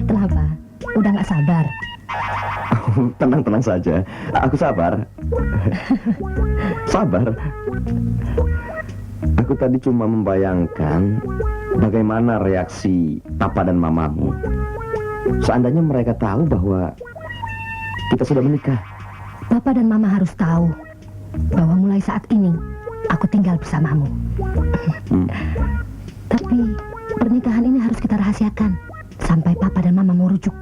Kenapa? Udah nggak sabar? Tenang-tenang saja, aku sabar. Sabar. Aku tadi cuma membayangkan bagaimana reaksi papa dan mamamu seandainya mereka tahu bahwa kita sudah menikah. Papa dan mama harus tahu bahwa mulai saat ini aku tinggal bersamamu. Tapi pernikahan ini harus kita rahasiakan sampai papa dan mama mau rujuk.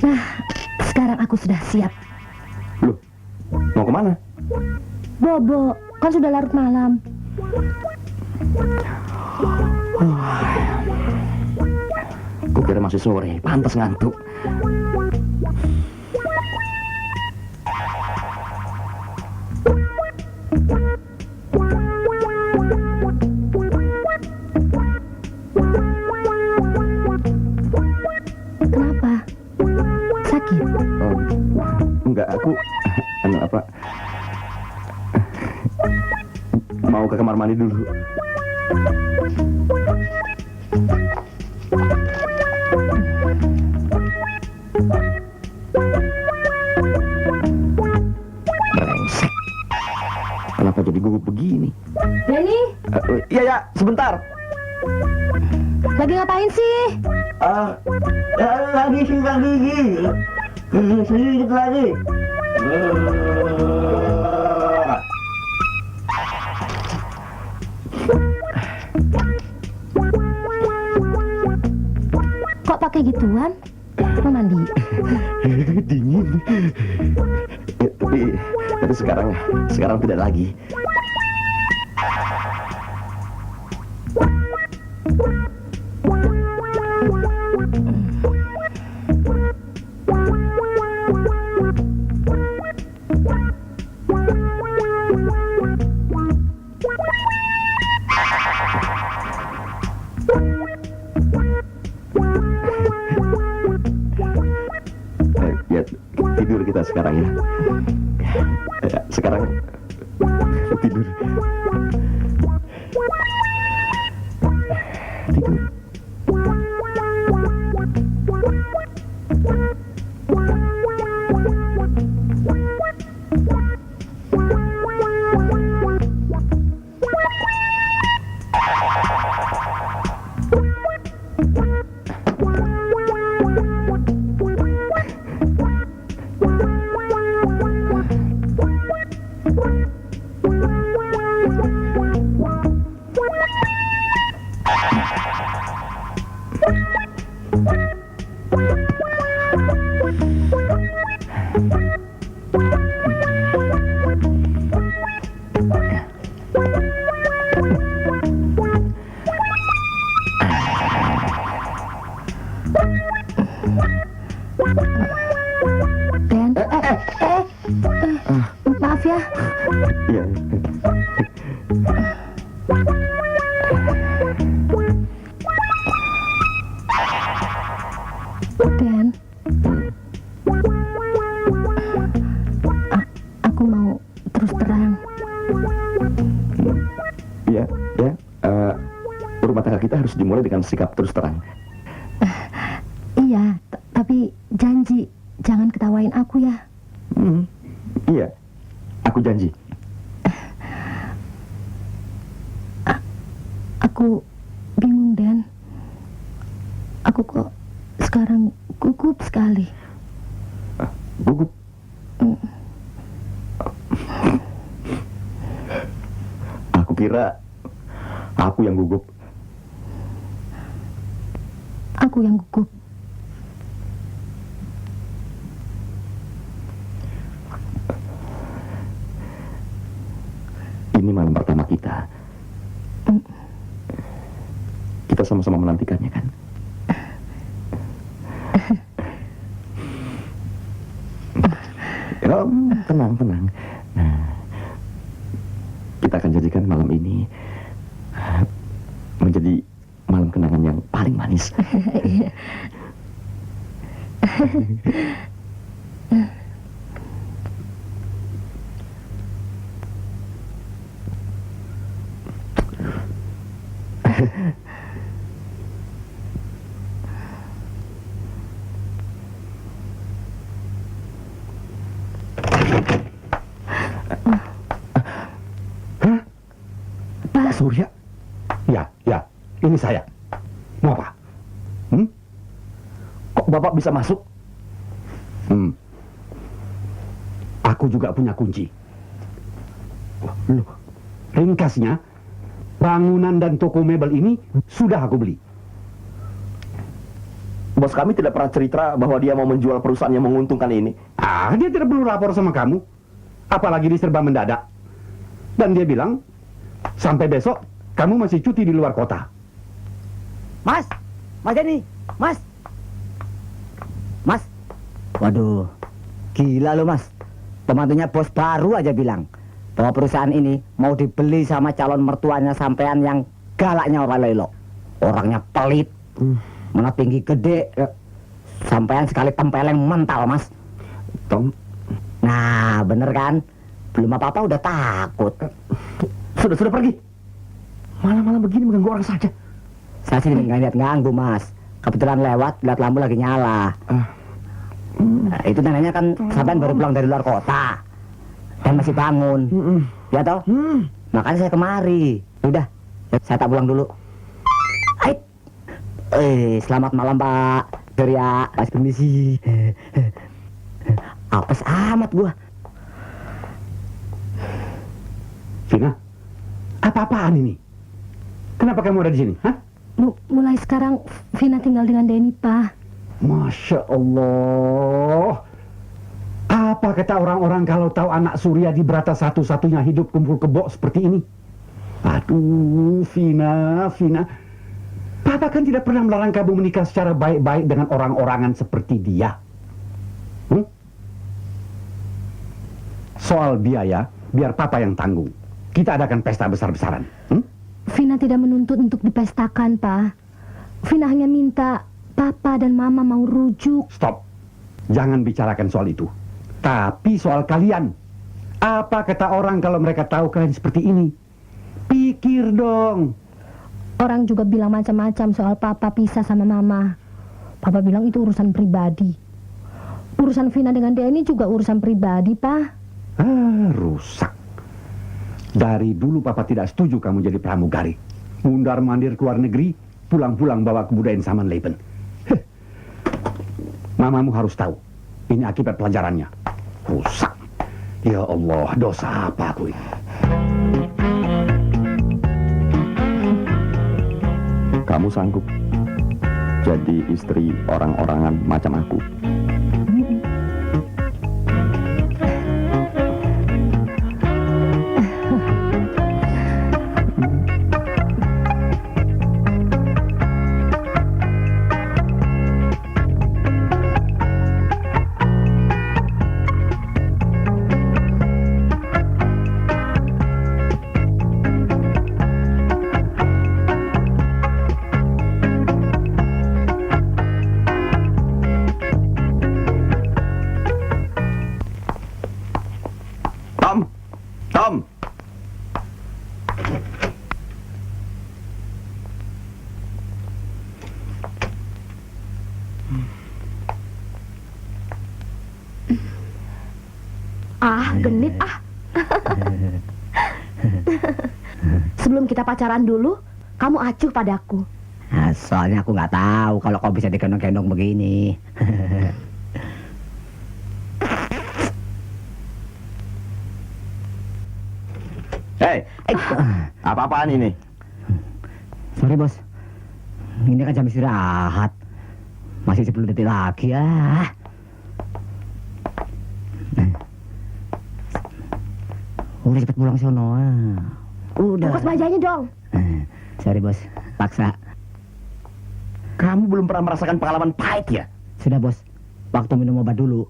Nah, sekarang aku sudah siap. Loh, mau kemana? Bobo, kan sudah larut malam. Kukira masih sore, pantas ngantuk. Kenapa? Sakit? Oh, enggak, aku apa? Mau ke kamar mandi dulu. Brengsek. Kenapa jadi gugup begini? Denny, Iya ya, sebentar. lagi ngapain sih? Lagi sikat gigi. Sedikit lagi. Kok pakai gituan? Mau mandi? Dingin. Tapi sekarang tidak lagi. Ya, tidur kita sekarang ya. Sekarang tidur. Tidur. Den, maaf ya. Iya. Den, aku mau terus terang. Iya, ya. Rumah tangga kita harus dimulai dengan sikap terus terang. Iya, tapi janji jangan ketawain aku ya. Iya, aku janji. Aku bingung, Den. Aku kok sekarang gugup sekali. Gugup. Aku kira aku yang gugup. Aku yang gugup. ini malam pertama kita. Kita sama-sama menantikannya, kan? Oh, tenang, tenang. Nah, kita akan jadikan malam ini menjadi malam kenangan yang paling manis. Pak Surya? Ya, ini saya. Mau apa? Kok Bapak bisa masuk? Aku juga punya kunci. Loh, ringkasnya, bangunan dan toko mebel ini sudah aku beli. Bos kami tidak pernah cerita bahwa dia mau menjual perusahaan yang menguntungkan ini. Dia tidak perlu lapor sama kamu. Apalagi diserba mendadak. Dan dia bilang, sampai besok kamu masih cuti di luar kota. Mas Denny, Mas. Waduh, gila lo Mas. Pembantunya bos baru aja bilang bahwa perusahaan ini mau dibeli sama calon mertuanya sampean yang galaknya orang lelo. Orangnya pelit, mana tinggi gede, sampean sekali tempeleng mental Mas. Tom, Nah bener kan, belum apa-apa udah takut. sudah pergi. Malam-malam begini mengganggu orang saja. Saya sih nggak lihat ganggu Mas. Kebetulan lewat, lihat lampu lagi nyala. Nah, itu tandanya kan sampean baru pulang dari luar kota dan masih bangun, ya toh? Makanya saya kemari. Udah, saya tak pulang dulu. Hai, selamat malam Pak Surya, Mas permisi. Apes amat gua. Vina, apa-apaan ini? Kenapa kamu ada di sini? Hah? Mulai sekarang Vina tinggal dengan Denny, Pak. Masya Allah. Apa kata orang-orang kalau tahu anak Surya di berata satu-satunya hidup kumpul kebo seperti ini? Aduh, Vina. Papa kan tidak pernah melarang kamu menikah secara baik-baik dengan orang-orangan seperti dia. Soal biaya, biar Papa yang tanggung. Kita adakan pesta besar-besaran. Vina tidak menuntut untuk dipestakan, Pak. Vina hanya minta Papa dan Mama mau rujuk. Stop. Jangan bicarakan soal itu. Tapi soal kalian. Apa kata orang kalau mereka tahu kalian seperti ini? Pikir dong. Orang juga bilang macam-macam soal Papa pisah sama Mama. Papa bilang itu urusan pribadi. Urusan Vina dengan Denny juga urusan pribadi, Pak. Rusak. Dari dulu Papa tidak setuju kamu jadi pramugari. Mundar-mandir ke luar negeri, pulang-pulang bawa kebudayaan zaman Leben. Mamamu harus tahu. Ini akibat pelajarannya. Rusak. Ya Allah, dosa apa aku ini? Kamu sanggup jadi istri orang-orangan macam aku? Tom! Genit Sebelum kita pacaran dulu, kamu acuh padaku. Nah, soalnya aku nggak tahu kalau kau bisa digendong-gendong begini. Hei, apa-apaan ini? Sorry bos, ini kan jam istirahat. Masih 10 detik lagi ya. Udah cepet pulang sono. Udah. Bungkus bajanya dong. Sorry bos, paksa. Kamu belum pernah merasakan pengalaman pahit ya? Sudah bos, waktu minum obat dulu.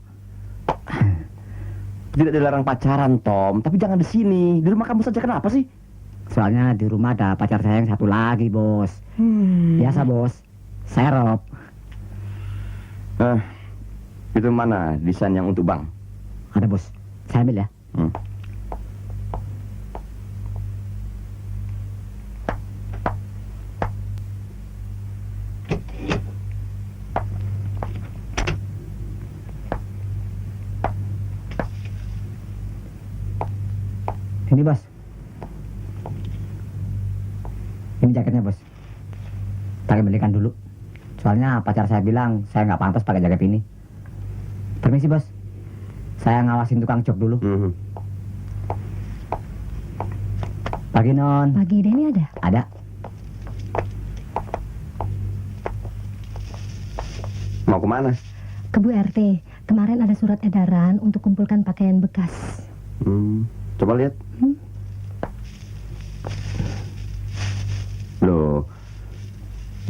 Tidak dilarang pacaran, Tom, tapi jangan di sini. Di rumah kamu saja, kenapa sih? Soalnya di rumah ada pacar saya yang satu lagi bos. Biasa bos, saya Rob. Itu mana desain yang untuk Bang? Ada bos, saya ambil ya. Ini bos. Ini jaketnya bos. Pakai belikan dulu. Soalnya pacar saya bilang saya nggak pantas pakai jaket ini. Permisi bos. Saya ngawasin tukang jok dulu. Pagi non. Pagi Denny ada? Ada. Mau kemana? Ke Bu RT. Kemarin ada surat edaran untuk kumpulkan pakaian bekas. Coba lihat. Loh,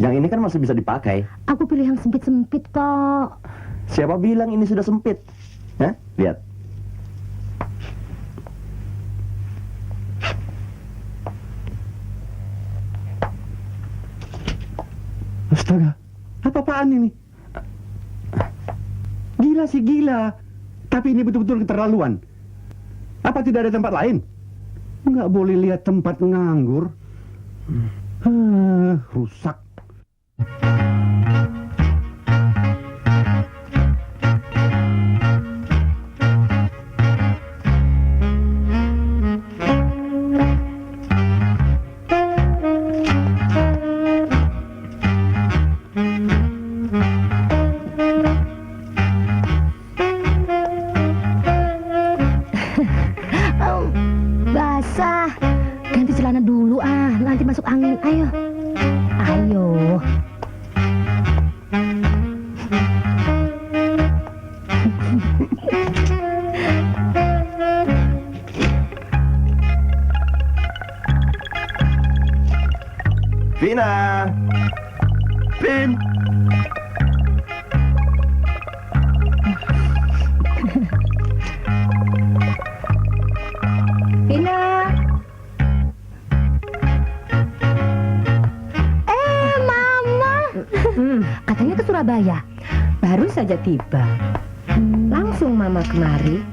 yang ini kan masih bisa dipakai. Aku pilih yang sempit-sempit kok. Siapa bilang ini sudah sempit? Hah? Lihat. Astaga, apa-apaan ini? Gila sih gila. Tapi ini betul-betul keterlaluan. Apa tidak ada tempat lain? Nggak boleh lihat tempat nganggur. Rusak. Basah. Ganti celana dulu nanti masuk angin. Ayo. Ayo. Vina! Vin! Vina. Mama. Katanya ke Surabaya. Baru saja tiba. Langsung mama kemari.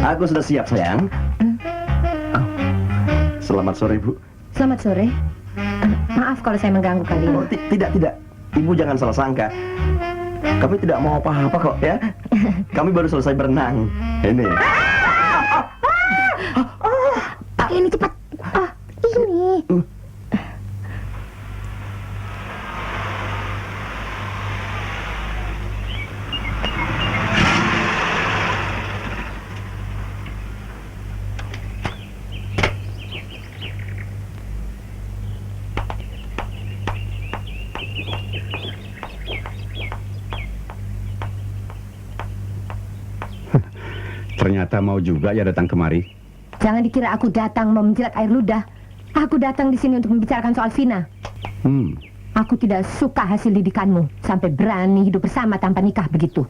Aku sudah siap, sayang. Selamat sore, Bu. Selamat sore. Maaf kalau saya mengganggu kalian. Oh, tidak. Ibu jangan salah sangka. Kami tidak mau apa-apa kok, ya. Kami baru selesai berenang. Ini. Pakai ini cepat. Ini. Ternyata mau juga ya datang kemari. Jangan dikira aku datang mau menjilat air ludah. Aku datang di sini untuk membicarakan soal Vina. Aku tidak suka hasil didikanmu sampai berani hidup bersama tanpa nikah begitu.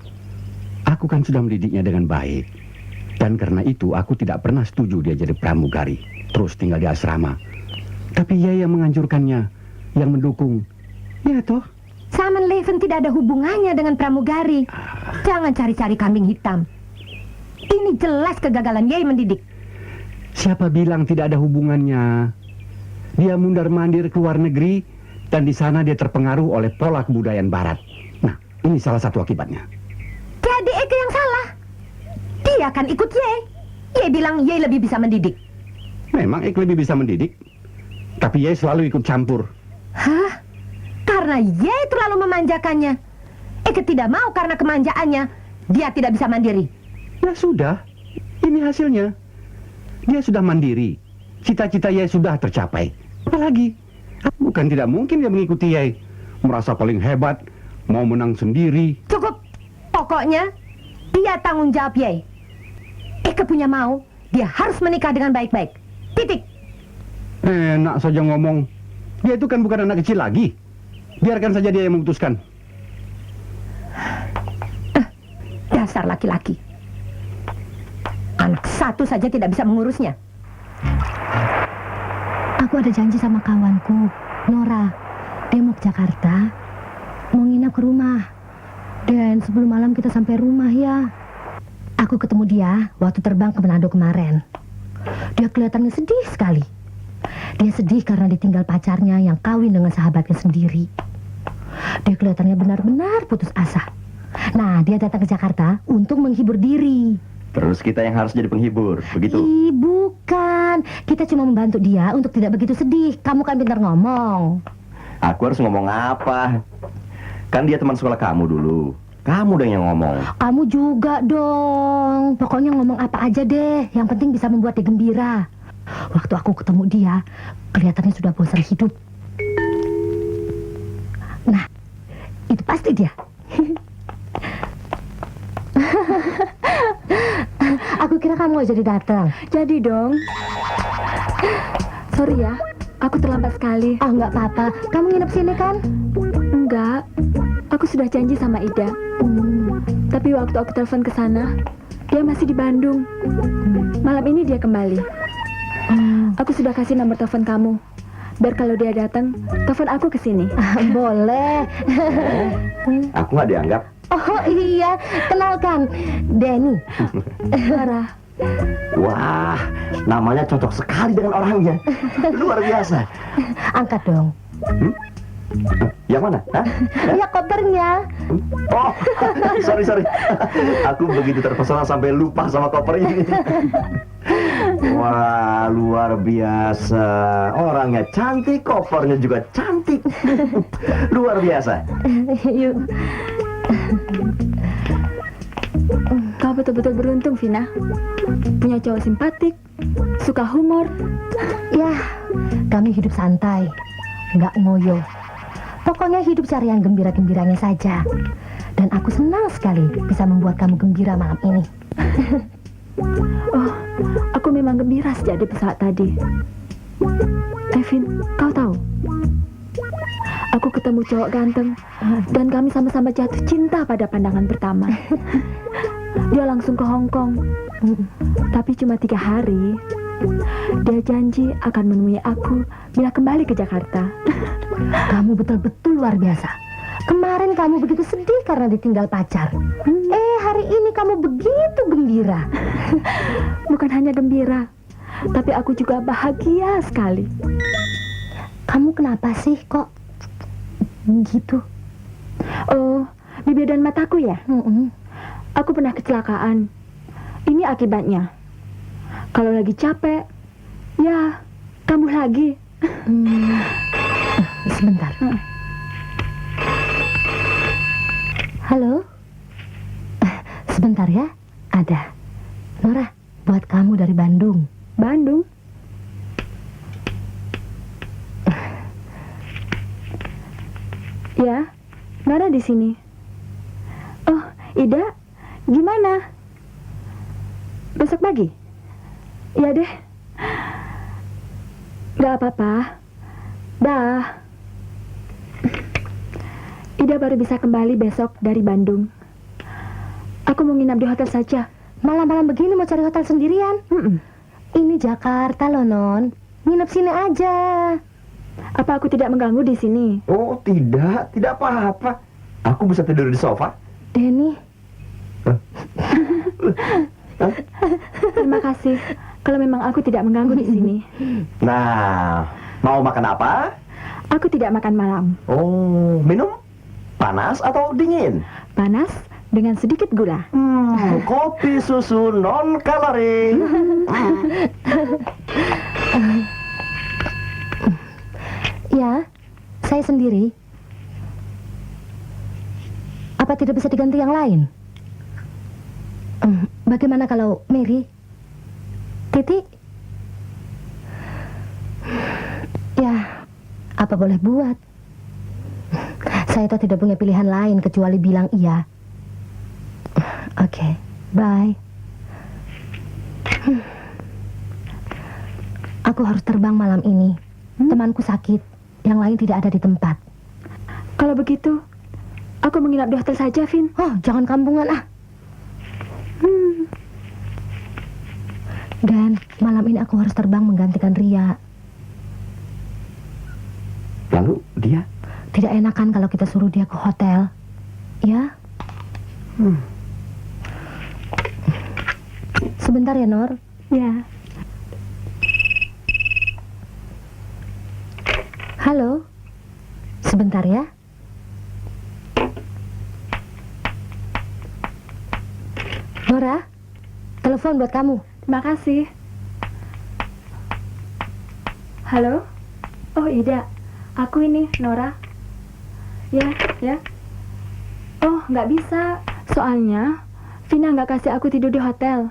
Aku kan sudah mendidiknya dengan baik. Dan karena itu aku tidak pernah setuju dia jadi pramugari. Terus tinggal di asrama. Tapi ia yang menganjurkannya, yang mendukung. Ya toh? Saman Leven tidak ada hubungannya dengan pramugari. Jangan cari-cari kambing hitam. Ini jelas kegagalan Yei mendidik. Siapa bilang tidak ada hubungannya? Dia mundar-mandir ke luar negeri dan di sana dia terpengaruh oleh pola kebudayaan barat. Nah, ini salah satu akibatnya. Jadi Eke yang salah. Dia akan ikut Yei. Yei bilang Yei lebih bisa mendidik. Memang Ek lebih bisa mendidik, tapi Yei selalu ikut campur. Hah? Karena Yei terlalu memanjakannya. Eke tidak mau karena kemanjaannya. Dia tidak bisa mandiri. Ya sudah, ini hasilnya. Dia sudah mandiri. Cita-cita Yei sudah tercapai. Apalagi? Bukan tidak mungkin dia mengikuti Yei. Merasa paling hebat, mau menang sendiri. Cukup. Pokoknya dia tanggung jawab Yei. Eke punya mau, Dia harus menikah dengan baik-baik. Titik. Enak saja ngomong. Dia itu kan bukan anak kecil lagi. Biarkan saja dia yang memutuskan. Dasar laki-laki. Anak satu saja tidak bisa mengurusnya. Aku ada janji sama kawanku, Nora. Dia mau ke Jakarta, mau nginap ke rumah. Dan sebelum malam kita sampai rumah ya. Aku ketemu dia waktu terbang ke Manado kemarin. Dia kelihatannya sedih sekali. Dia sedih karena ditinggal pacarnya yang kawin dengan sahabatnya sendiri. Dia kelihatannya benar-benar putus asa. Nah, dia datang ke Jakarta untuk menghibur diri. Terus kita yang harus jadi penghibur, begitu? Ih, bukan. Kita cuma membantu dia untuk tidak begitu sedih. Kamu kan pintar ngomong. Aku harus ngomong apa? Kan dia teman sekolah kamu dulu. Kamu dong yang ngomong. Kamu juga dong. Pokoknya ngomong apa aja deh. Yang penting bisa membuat dia gembira. Waktu aku ketemu dia, kelihatannya sudah bosan hidup. Nah, itu pasti dia. Aku kira kamu gak jadi datang. Jadi dong. Sorry ya, aku terlambat sekali. Oh, nggak apa-apa. Kamu nginep sini kan? Enggak, aku sudah janji sama Ida. Tapi waktu aku telepon ke sana, dia masih di Bandung. Malam ini dia kembali. Aku sudah kasih nomor telepon kamu. Biar kalau dia datang, telepon aku ke sini. Boleh. Aku nggak dianggap. Oh iya, kenalkan, Denny. Sarah, Wah, namanya cocok sekali dengan orangnya. Luar biasa. Angkat dong. Yang mana? Hah? Ya, kopernya. Oh, sorry. Aku begitu terpesona sampai lupa sama koper ini. Wah, luar biasa. Orangnya cantik, kopernya juga cantik. Luar biasa. Yuk. kau betul-betul beruntung, Vina. Punya cowok simpatik, suka humor. Ya, kami hidup santai, nggak ngoyo. Pokoknya hidup cari yang gembira-gembiranya saja. Dan aku senang sekali bisa membuat kamu gembira malam ini. Oh, aku memang gembira sejak di pesawat tadi. Evin, kau tahu? Aku ketemu cowok ganteng dan kami sama-sama jatuh cinta pada pandangan pertama. Dia langsung ke Hong Kong, tapi cuma 3 hari. Dia janji akan menemui aku bila kembali ke Jakarta. Kamu betul-betul luar biasa. Kemarin kamu begitu sedih karena ditinggal pacar. Hari ini kamu begitu gembira. Bukan hanya gembira, tapi aku juga bahagia sekali. Kamu kenapa sih kok gitu? Oh, bibir dan mataku ya? Aku pernah kecelakaan. Ini akibatnya. Kalau lagi capek, ya kambuh lagi. Sebentar. Halo? Sebentar ya, ada. Nora, buat kamu dari Bandung. Bandung? Ya, Nora di sini. Oh, Ida, gimana? Besok pagi? Iya deh. Gak apa-apa. Dah. Ida baru bisa kembali besok dari Bandung. Aku mau nginap di hotel saja. Malam-malam begini mau cari hotel sendirian? Ini Jakarta loh, Non. Nginep sini aja. Apa aku tidak mengganggu di sini? Oh, tidak apa-apa. Aku bisa tidur di sofa. Denny. Terima kasih. Kalau memang aku tidak mengganggu di sini. Nah, mau makan apa? Aku tidak makan malam. Oh, minum? Panas atau dingin? Panas dengan sedikit gula. Kopi susu non kalori. Ya, saya sendiri. Apa tidak bisa diganti yang lain? Bagaimana kalau Mary? Titi? Ya, apa boleh buat? Saya tuh tidak punya pilihan lain kecuali bilang iya. Oke, bye. Aku harus terbang malam ini. Temanku sakit, yang lain tidak ada di tempat. Kalau begitu, aku menginap di hotel saja, Vin. Oh, jangan kampungan ah. Dan malam ini aku harus terbang menggantikan Ria. Lalu dia? Tidak enakan kalau kita suruh dia ke hotel. Ya? Sebentar ya, Nor. Ya. Halo. Sebentar ya. Nora, telepon buat kamu. Terima kasih. Halo? Oh, Ida. Aku ini, Nora. Ya, ya. Oh, nggak bisa. Soalnya, Vina nggak kasih aku tidur di hotel.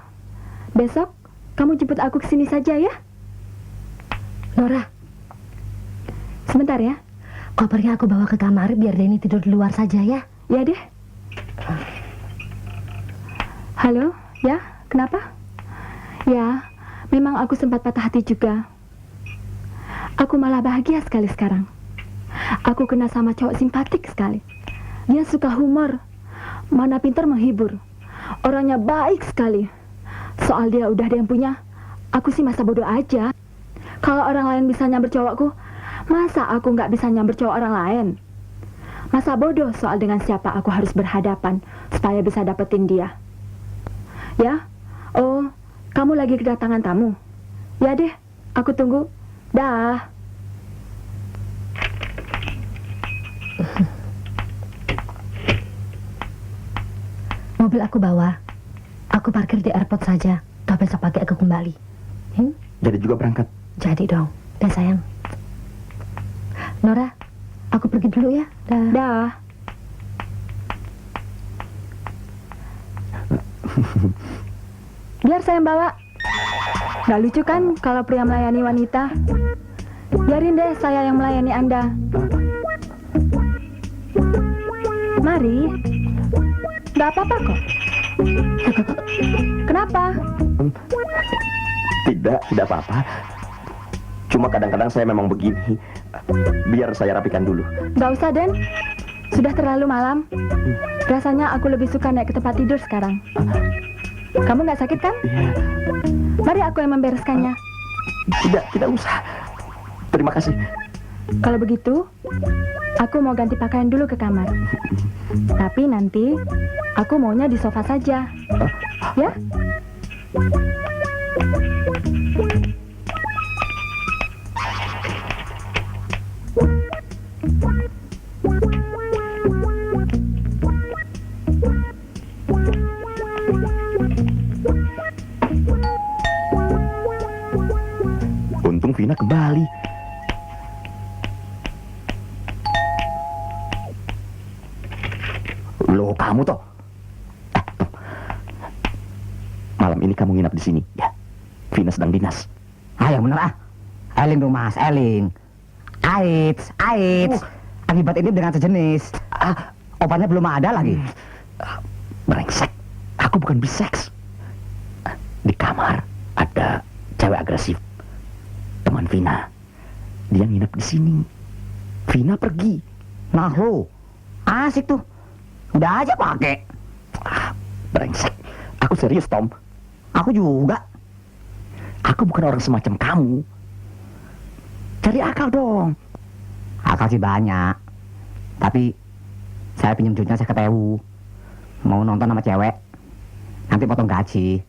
Besok, kamu jemput aku ke sini saja ya? Nora, Sebentar ya. kopernya aku bawa ke kamar biar Denny tidur di luar saja ya. Ya deh. Halo, ya, kenapa? Ya, memang aku sempat patah hati juga. Aku malah bahagia sekali sekarang. Aku kenal sama cowok simpatik sekali. Dia suka humor, mana pintar menghibur. Orangnya baik sekali. Soal dia udah ada yang punya, aku sih masa bodoh aja. Kalau orang lain bisa nyamber cowokku, masa aku nggak bisa nyamber cowok orang lain? Masa bodoh soal dengan siapa aku harus berhadapan supaya bisa dapetin dia. Ya? Oh, kamu lagi kedatangan tamu? Ya deh, aku tunggu. Dah. Mobil aku bawa. Aku parkir di airport saja. Toh besok pagi aku kembali. Jadi juga berangkat. Jadi dong. Dah sayang. Nora, aku pergi dulu ya. Dah. Dah. Biar saya yang bawa. Gak lucu kan kalau pria melayani wanita? Biarin deh saya yang melayani Anda. Mari. Gak apa-apa kok. Kenapa? Tidak apa-apa. Cuma kadang-kadang saya memang begini. Biar saya rapikan dulu. Gak usah, Den. Sudah terlalu malam. Rasanya aku lebih suka naik ke tempat tidur sekarang. Kamu gak sakit kan? Iya. Mari aku yang membereskannya. Tidak usah. Terima kasih. Kalau begitu, aku mau ganti pakaian dulu ke kamar. Tapi nanti, aku maunya di sofa saja. Ya? Untung Vina kembali. Loh, kamu toh. Malam ini kamu nginap di sini, ya. Vina sedang dinas. Yang bener ah. Eling dong mas, Eling. AIDS. Akibat ini dengan sejenis. Obatnya belum ada lagi. Brengsek. Aku bukan biseks. Di kamar ada cewek agresif. Teman Vina. Dia nginep di sini. Vina pergi. Nah lo, asik tuh. Udah aja pakai. Brengsek. Aku serius, Tom. Aku juga. Aku bukan orang semacam kamu. Cari akal dong. Akal sih banyak. Tapi saya pinjam duitnya saya ketemu. Mau nonton sama cewek. Nanti potong gaji.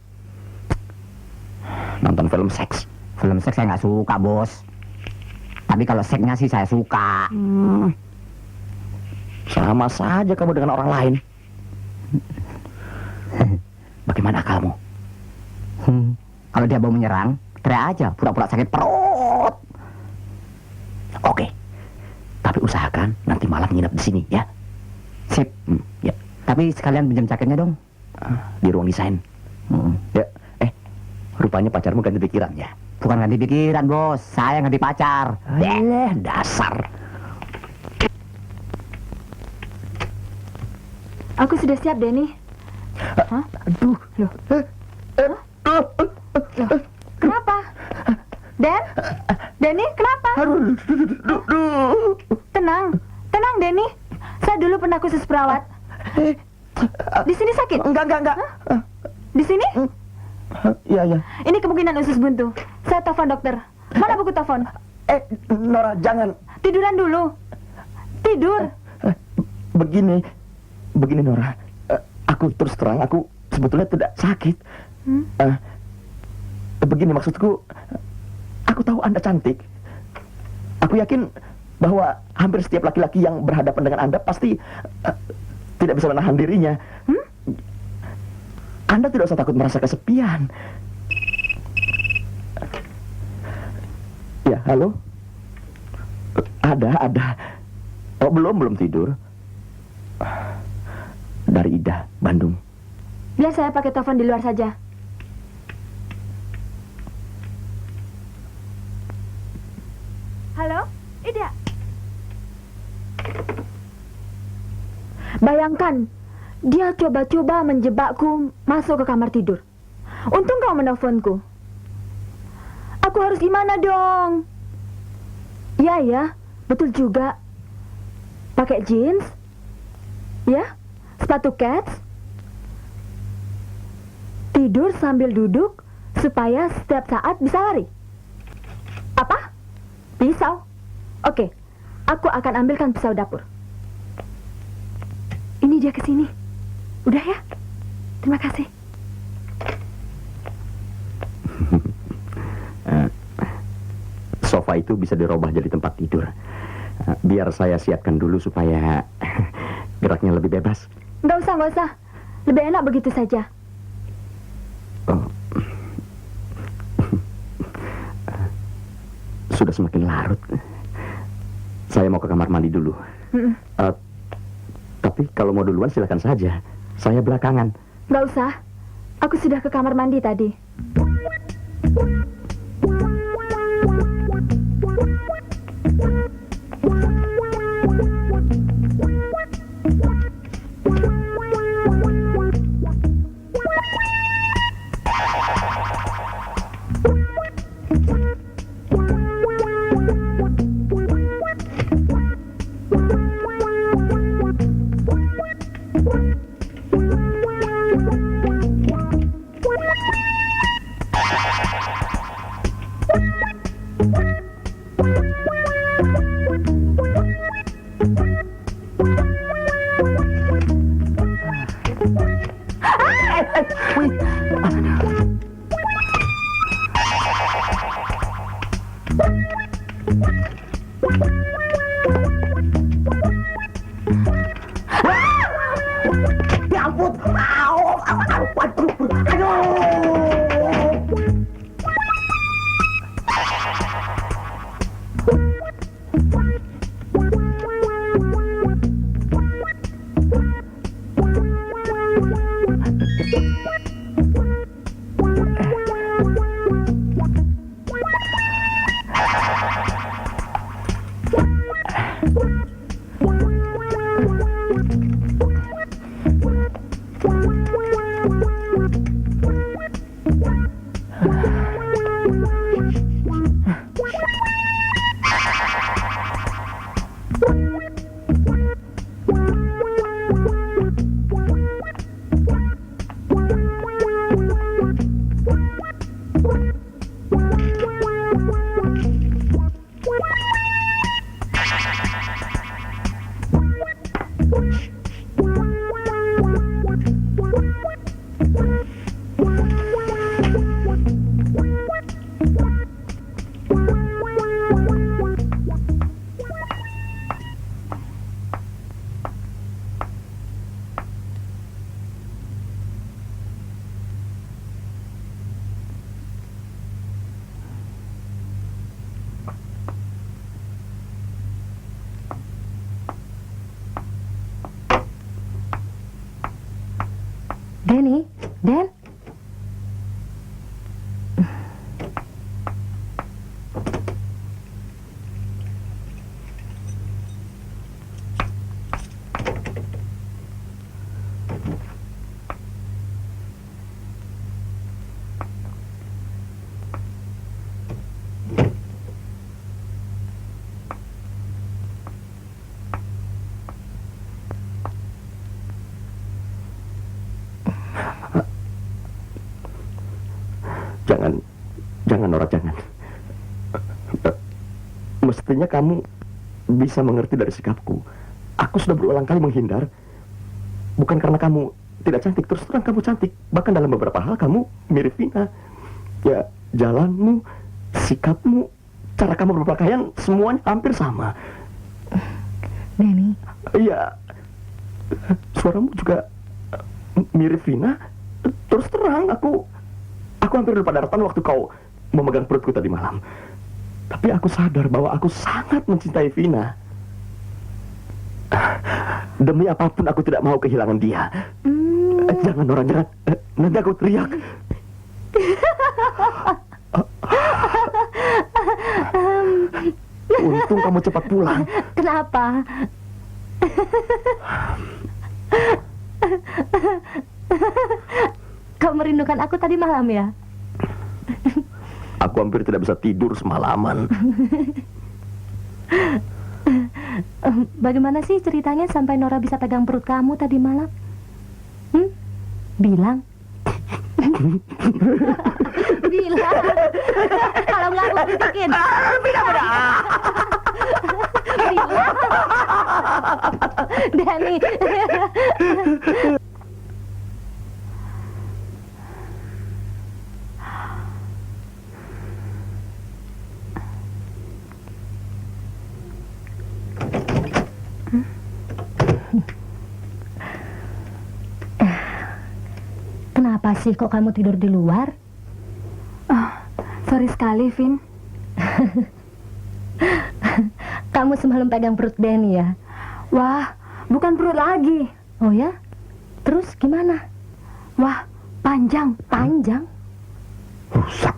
Nonton film seks. Film seks saya nggak suka, bos. Tapi kalau seksnya sih saya suka. Sama saja kamu dengan orang lain. Bagaimana akalmu? Kalau dia mau menyerang, teriak aja, pura-pura sakit perut. Oke. Tapi usahakan nanti malam nginep di sini, ya. Sip. Ya. Tapi sekalian pinjam jaketnya dong. Di ruang desain. Ya. Rupanya pacarmu ganti pikiran, ya. Bukan ganti pikiran, bos. Saya ganti pacar. Dasar. Aku sudah siap, Denny. Hah? Aduh. Loh. Loh. Kenapa? Den? Denny, kenapa? Tenang, tenang Denny. Saya dulu pernah khusus perawat. Di sini sakit? Enggak. Hah? Di sini? Iya. Ini kemungkinan usus buntu. Saya telepon dokter. Mana buku telepon? Nora, jangan. Tiduran dulu. Tidur. Begini Nora. Aku terus terang, aku sebetulnya tidak sakit. Begini maksudku, aku tahu Anda cantik. Aku yakin bahwa hampir setiap laki-laki yang berhadapan dengan Anda pasti tidak bisa menahan dirinya. Anda tidak usah takut merasa kesepian. Ya, halo? Ada. Oh, belum tidur. Dari Ida, Bandung. Biar saya pakai telepon di luar saja. Halo, Ida. Bayangkan, dia coba-coba menjebakku masuk ke kamar tidur. Untung kau menelponku. Aku harus gimana dong? Ya, betul juga. Pakai jeans, ya, sepatu kets, tidur sambil duduk supaya setiap saat bisa lari. Apa? Pisau? Oke, aku akan ambilkan pisau dapur. Ini dia kesini. Udah ya? Terima kasih. Sofa itu bisa dirubah jadi tempat tidur. Biar saya siapkan dulu supaya geraknya lebih bebas. Nggak usah. Lebih enak begitu saja. Oh. Sudah semakin larut. Saya mau ke kamar mandi dulu. Tapi kalau mau duluan silakan saja. Saya belakangan. Nggak usah. Aku sudah ke kamar mandi tadi. Denny, Den? Jangan Nora, jangan. Mestinya kamu bisa mengerti dari sikapku. Aku sudah berulang kali menghindar. Bukan karena kamu tidak cantik, terus terang kamu cantik. Bahkan dalam beberapa hal kamu mirip Vina. Ya, jalanmu, sikapmu, cara kamu berpakaian, semuanya hampir sama. Denny, Iya, suaramu juga mirip Vina. Terus terang, aku hampir lupa daratan waktu kau memegang perutku tadi malam. Tapi aku sadar bahwa aku sangat mencintai Vina. Demi apapun aku tidak mau kehilangan dia. Jangan Nora, jangan. Nanti aku teriak. Untung kamu cepat pulang. kenapa? Kau merindukan aku tadi malam ya? Aku hampir tidak bisa tidur semalaman. Bagaimana sih ceritanya sampai Nora bisa pegang perut kamu tadi malam? Bilang. Bilang. Kalau nggak aku kritikin. Bilang. Denny. Kenapa sih kok kamu tidur di luar? Sorry sekali, Vin. Kamu semalam pegang perut Denny ya? Wah, bukan perut lagi. Oh ya? Terus gimana? Wah, panjang. Panjang? Rusak.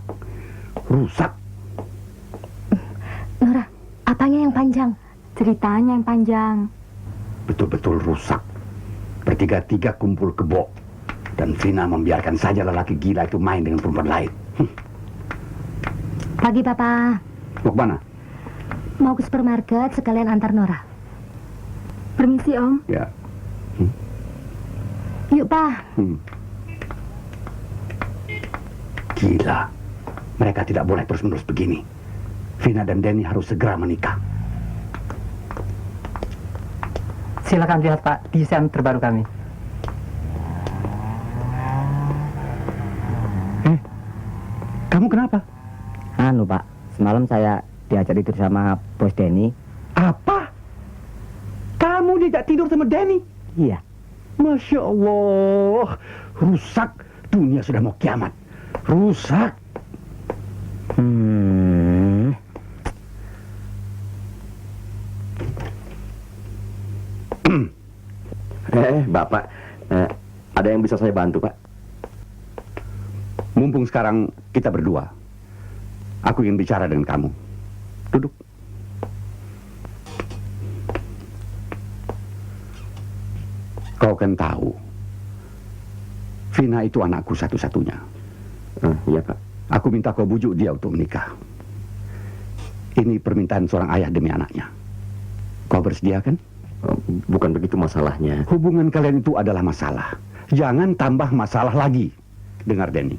Nora, apanya yang panjang? Ceritanya yang panjang. Betul-betul rusak. Bertiga-tiga kumpul kebo. Dan Vina membiarkan saja lelaki gila itu main dengan perempuan lain. Pagi, Papa. Mau kemana? Mau ke supermarket sekalian antar Nora. Permisi, Om. Ya. Yuk, Pa. Gila. Mereka tidak boleh terus-menerus begini. Vina dan Denny harus segera menikah. Silakan lihat Pak, desain terbaru kami. Kamu kenapa? Anu Pak, semalam saya diajak tidur sama Bos Denny. Apa? Kamu diajak tidur sama Denny? Iya. Masya Allah. Rusak. Dunia sudah mau kiamat. Rusak. Bapak, ada yang bisa saya bantu, Pak? Mumpung sekarang kita berdua, aku ingin bicara dengan kamu. Duduk. Kau kan tahu, Vina itu anakku satu-satunya. Iya, Pak. Aku minta kau bujuk dia untuk menikah. Ini permintaan seorang ayah demi anaknya. Kau bersedia kan? Bukan begitu masalahnya. Hubungan kalian itu adalah masalah. Jangan tambah masalah lagi. Dengar, Denny.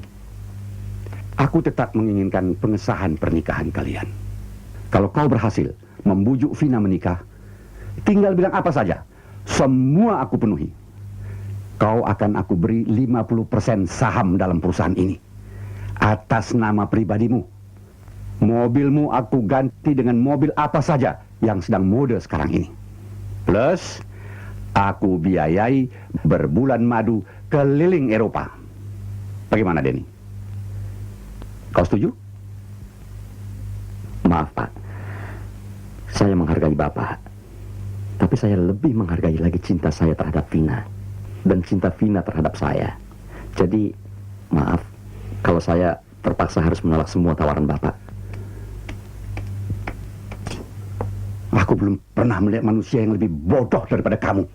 Aku tetap menginginkan pengesahan pernikahan kalian. Kalau kau berhasil membujuk Vina menikah, tinggal bilang apa saja. Semua aku penuhi. Kau akan aku beri 50% saham dalam perusahaan ini. Atas nama pribadimu. Mobilmu aku ganti dengan mobil apa saja yang sedang mode sekarang ini. Plus, aku biayai berbulan madu keliling Eropa. Bagaimana, Denny? Kau setuju? Maaf, Pak. Saya menghargai Bapak. Tapi saya lebih menghargai lagi cinta saya terhadap Vina. Dan cinta Vina terhadap saya. Jadi, maaf kalau saya terpaksa harus menolak semua tawaran Bapak. Aku belum pernah melihat manusia yang lebih bodoh daripada kamu.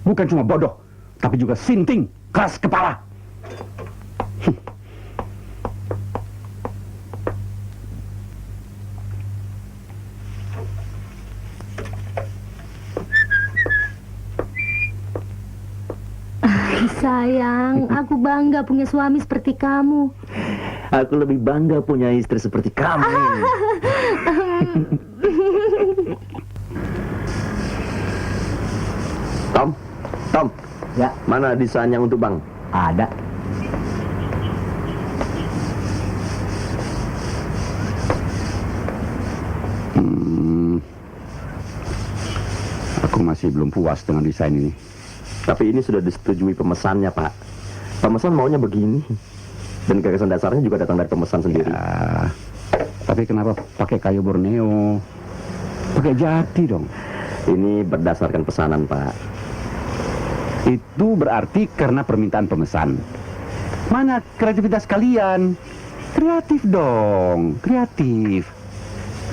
Bukan cuma bodoh, tapi juga sinting, keras kepala. Sayang, aku bangga punya suami seperti kamu. Aku lebih bangga punya istri seperti kamu. Tom, Ya, mana desainnya untuk Bang? ada. Aku masih belum puas dengan desain ini. Tapi ini sudah disetujui pemesannya, Pak. Pemesan maunya begini. Dan gagasan dasarnya juga datang dari pemesan sendiri. Ya, tapi kenapa pakai kayu Borneo? Pakai jati dong. Ini berdasarkan pesanan, Pak. Itu berarti karena permintaan pemesan. Mana kreativitas kalian? Kreatif dong, kreatif.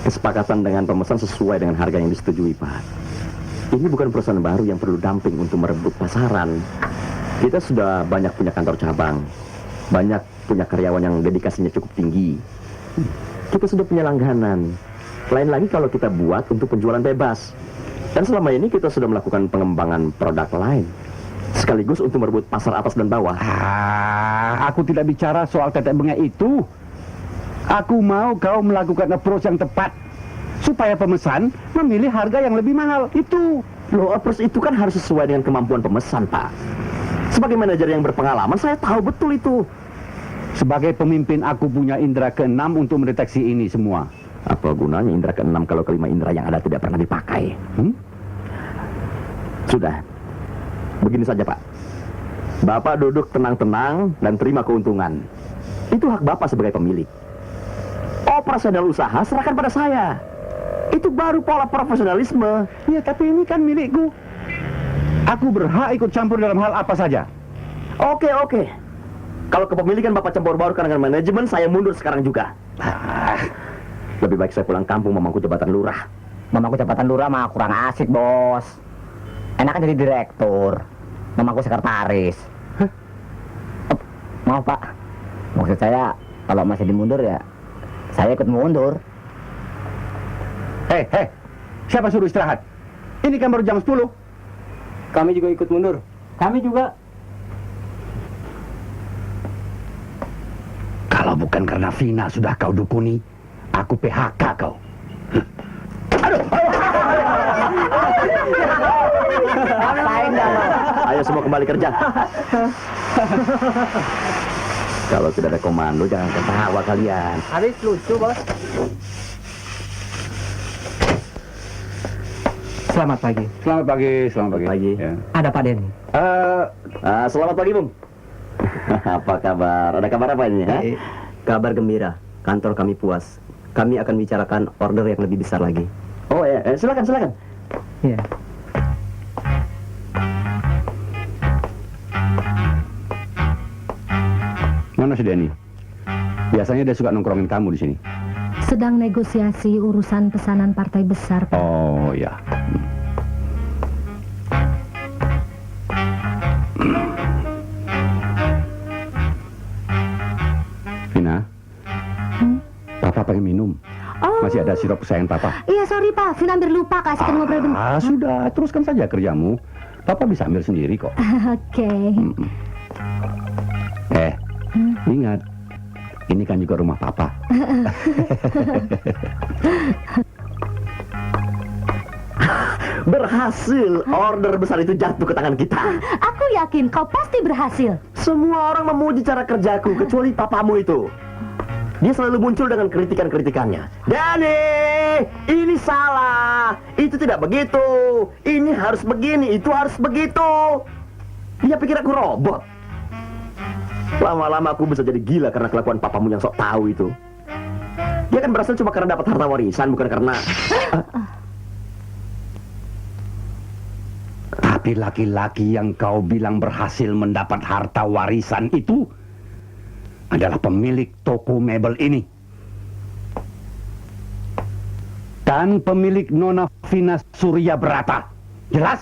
Kesepakatan dengan pemesan sesuai dengan harga yang disetujui, Pak. Ini bukan perusahaan baru yang perlu dumping untuk merebut pasaran. Kita sudah banyak punya kantor cabang. Banyak punya karyawan yang dedikasinya cukup tinggi. Kita sudah punya langganan. Lain lagi kalau kita buat untuk penjualan bebas. Dan selama ini kita sudah melakukan pengembangan produk lain. Sekaligus untuk merebut pasar atas dan bawah. Aku tidak bicara soal tetek bengek itu. Aku mau kau melakukan approach yang tepat. Supaya pemesan memilih harga yang lebih mahal. Itu. Loh, approach itu kan harus sesuai dengan kemampuan pemesan, Pak. Sebagai manajer yang berpengalaman, saya tahu betul itu. Sebagai pemimpin aku punya indera keenam untuk mendeteksi ini semua. Apa gunanya indera keenam kalau kelima indera yang ada tidak pernah dipakai? Sudah. Begini saja, Pak. Bapak duduk tenang-tenang dan terima keuntungan. Itu hak Bapak sebagai pemilik. Operasional usaha serahkan pada saya. Itu baru pola profesionalisme. Ya, tapi ini kan milikku. Aku berhak ikut campur dalam hal apa saja. Oke. Kalau kepemilikan Bapak campur baurkan dengan manajemen, saya mundur sekarang juga. Lebih baik saya pulang kampung memangku jabatan lurah. Mamaku jabatan lurah mah kurang asik, Bos. Enakan jadi direktur. Mamaku sekretaris. Maaf, Pak. Maksud saya, kalau masih dimundur ya, saya ikut mundur. Hei, siapa suruh istirahat? Ini kan baru jam 10. Kami juga ikut mundur. Kami juga. Kalau bukan karena Vina sudah kau dukuni, aku PHK kau. Ayo semua kembali kerja. Kalau tidak ada komando, jangan ketawa kalian. Habis lucu, Bos. Selamat pagi. Selamat pagi. Selamat pagi. Ya. Ada Pak Denny. Selamat pagi, Bung. Apa kabar? Ada kabar apa ini? Baik. Kabar gembira, kantor kami puas. Kami akan bicarakan order yang lebih besar lagi. Oh ya, silakan. Iya. Mana si Denny? Biasanya dia suka nongkrongin kamu di sini. Sedang negosiasi urusan pesanan partai besar, Pak. Oh ya. Vina, Papa pengen minum. Oh. Masih ada sirup kesayangan Papa. Iya, sorry, Pak. Vina hampir lupa kasihkan ngobrol bentar. Sudah, teruskan saja kerjamu. Papa bisa ambil sendiri kok. Oke. Ingat, ini kan juga rumah Papa. Berhasil. Order besar itu jatuh ke tangan kita. Aku yakin kau pasti berhasil. Semua orang memuji cara kerjaku, kecuali papamu itu. Dia selalu muncul dengan kritikan-kritikannya. Dani, ini salah. Itu tidak begitu. Ini harus begini, itu harus begitu. Dia pikir aku robot. Lama-lama aku bisa jadi gila karena kelakuan papamu yang sok tahu itu. Dia kan berhasil cuma karena dapat harta warisan, bukan karena... Tapi laki-laki yang kau bilang berhasil mendapat harta warisan itu adalah pemilik toko mebel ini. Dan pemilik Nona Vina Surya Brata. Jelas?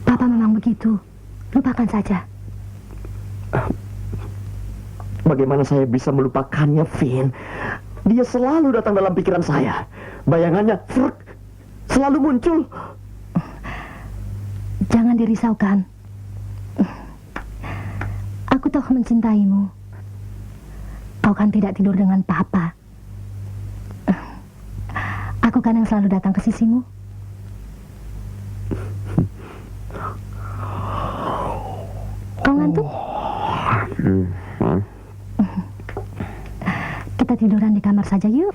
Papa memang begitu. Lupakan saja. Bagaimana saya bisa melupakannya, Vin? Dia selalu datang dalam pikiran saya. Bayangannya selalu muncul. Jangan dirisaukan. Aku tahu mencintaimu. Kau kan tidak tidur dengan papa. Aku kan yang selalu datang ke sisimu. Kau ngantuk? Kita tiduran di kamar saja yuk.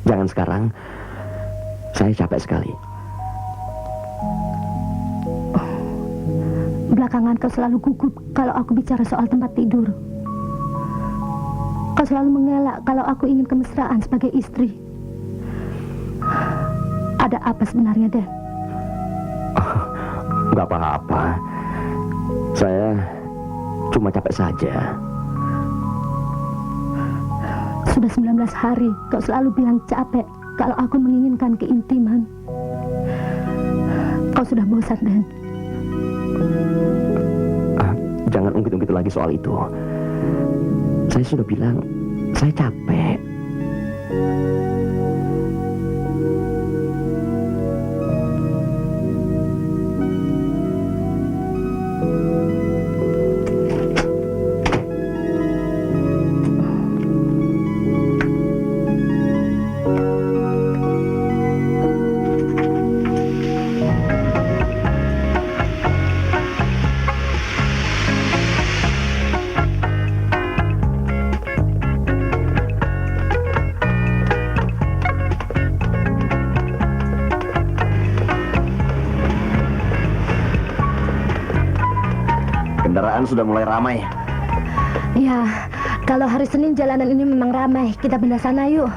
Jangan sekarang. Saya capek sekali. Belakangan kau selalu gugup kalau aku bicara soal tempat tidur. Kau selalu mengelak kalau aku ingin kemesraan sebagai istri. Ada apa sebenarnya, Dan? Nggak apa-apa. Saya cuma capek saja. Sudah 19 hari kau selalu bilang capek kalau aku menginginkan keintiman. Kau sudah bosan, Dan? Jangan ungkit-ungkit lagi soal itu. Saya sudah bilang, saya capek. Kendaraan sudah mulai ramai. Ya, kalau hari Senin jalanan ini memang ramai. Kita pindah sana yuk.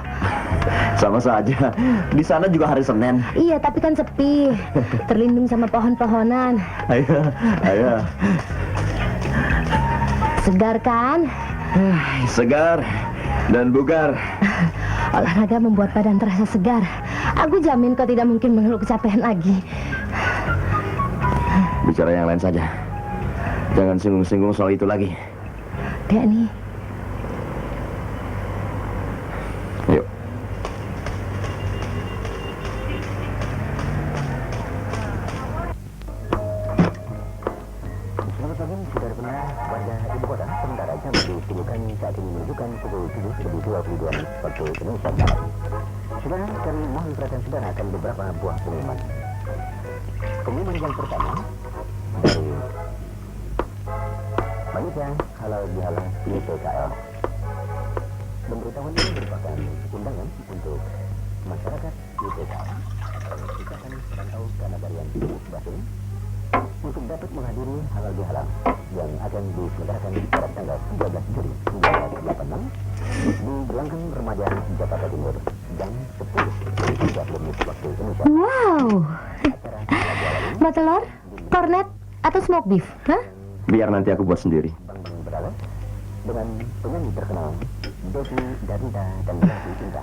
Sama saja. Di sana juga hari Senin. Iya, tapi kan sepi. Terlindung sama pohon-pohonan. Ayo, ayo. Segar kan? Segar dan bugar. Olahraga membuat badan terasa segar. Aku jamin kau tidak mungkin mengeluh kecapean lagi. Bicara yang lain saja. Jangan singgung-singgung soal itu lagi. Dek, Yuk. Selamat pagi, saudara pendengar warga ibu kota. Sementara jam disibukan saat ini menunjukkan pukul 7:22 waktu Indonesia Barat. Saudara, kami mohon perhatian saudara akan beberapa buah pengumuman. Pengumuman yang pertama dari Panitia Halal Bihalal YPKL. Pemberitahuan ini merupakan undangan untuk masyarakat YPKL Ikatan Perantau Kanagarian Batin untuk dapat menghadiri Halal Bihalal yang akan diselenggarakan pada tanggal 13 Juli 1986 di Gelanggang Remaja Jakarta Timur jam 10:30 waktu Indonesia. wow. Mbak telur, kornet, atau smoke beef? Hah? Biar nanti aku buat sendiri. Bang Beralas dengan penyanyi terkenal Devi Darita dan Yanti Cinta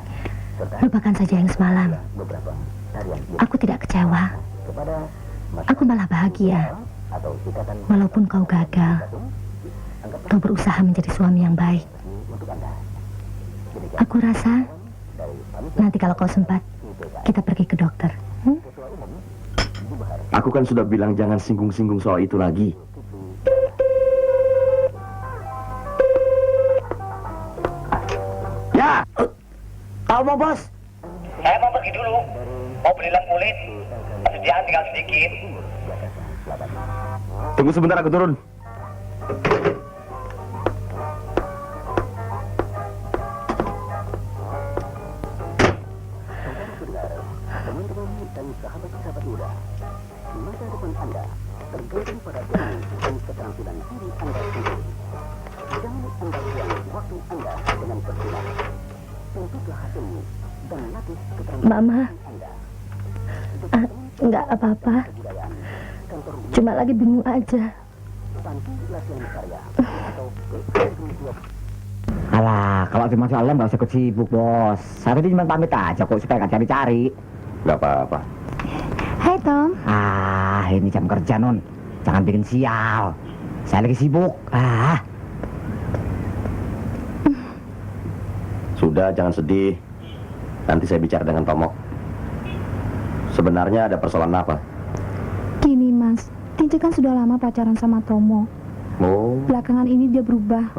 serta Lupakan saja yang semalam. beberapa tarian Aku tidak kecewa. kepada Aku malah bahagia. atau ikatan Walaupun kau gagal, kau berusaha menjadi suami yang baik. untuk Anda. Demikian Aku rasa dari nanti kalau kau sempat, kita pergi ke dokter. Ketua Umum Jubahar Aku kan sudah bilang jangan singgung-singgung soal itu lagi. Ya! Tahu mau bos? Saya mau pergi dulu. Mau beli lem kulit. Persediaan tinggal sedikit. Tunggu sebentar, aku turun. teman-teman dan sahabat-sahabat muda, masa depan Anda tergantung pada ilmu dan keterampilan diri Anda sendiri. Jangan Anda buang waktu Anda dengan percuma. Tuntutlah hasilmu dan latih keterampilan Mama, Anda. enggak apa-apa. Kebudayaan, kantor Cuma lagi bingung aja. panti latihan karya atau ke Alah, kalau cuma soal lem nggak usah ikut sibuk bos. Saya tadi cuma pamit aja kok supaya nggak cari-cari. Gak apa-apa. Hai Tom. Ah, ini jam kerja non. Jangan bikin sial. Saya lagi sibuk. Sudah, jangan sedih. Nanti saya bicara dengan Tomo. Sebenarnya ada persoalan apa? Gini Mas, Tince kan sudah lama pacaran sama Tomo. Oh. Belakangan ini dia berubah.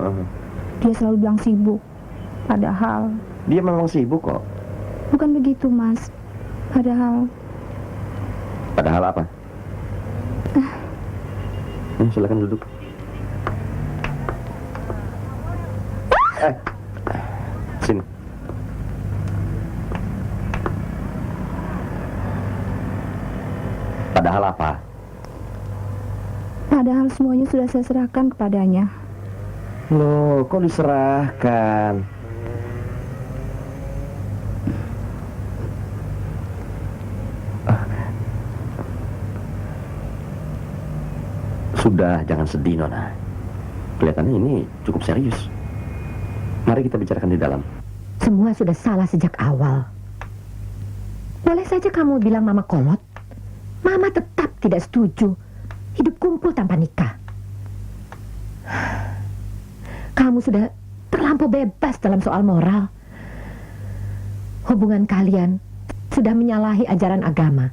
Dia selalu bilang sibuk. Padahal Dia memang sibuk kok. bukan begitu Mas. Padahal Apa? Silakan duduk. Sini. Padahal apa? Padahal semuanya sudah saya serahkan kepadanya. Loh, kok diserahkan? Sudah, jangan sedih, Nona. Kelihatannya ini cukup serius. Mari kita bicarakan di dalam. Semua sudah salah sejak awal. Boleh saja kamu bilang Mama kolot. Mama tetap tidak setuju hidup kumpul tanpa nikah. Kamu sudah terlampau bebas dalam soal moral. Hubungan kalian sudah menyalahi ajaran agama.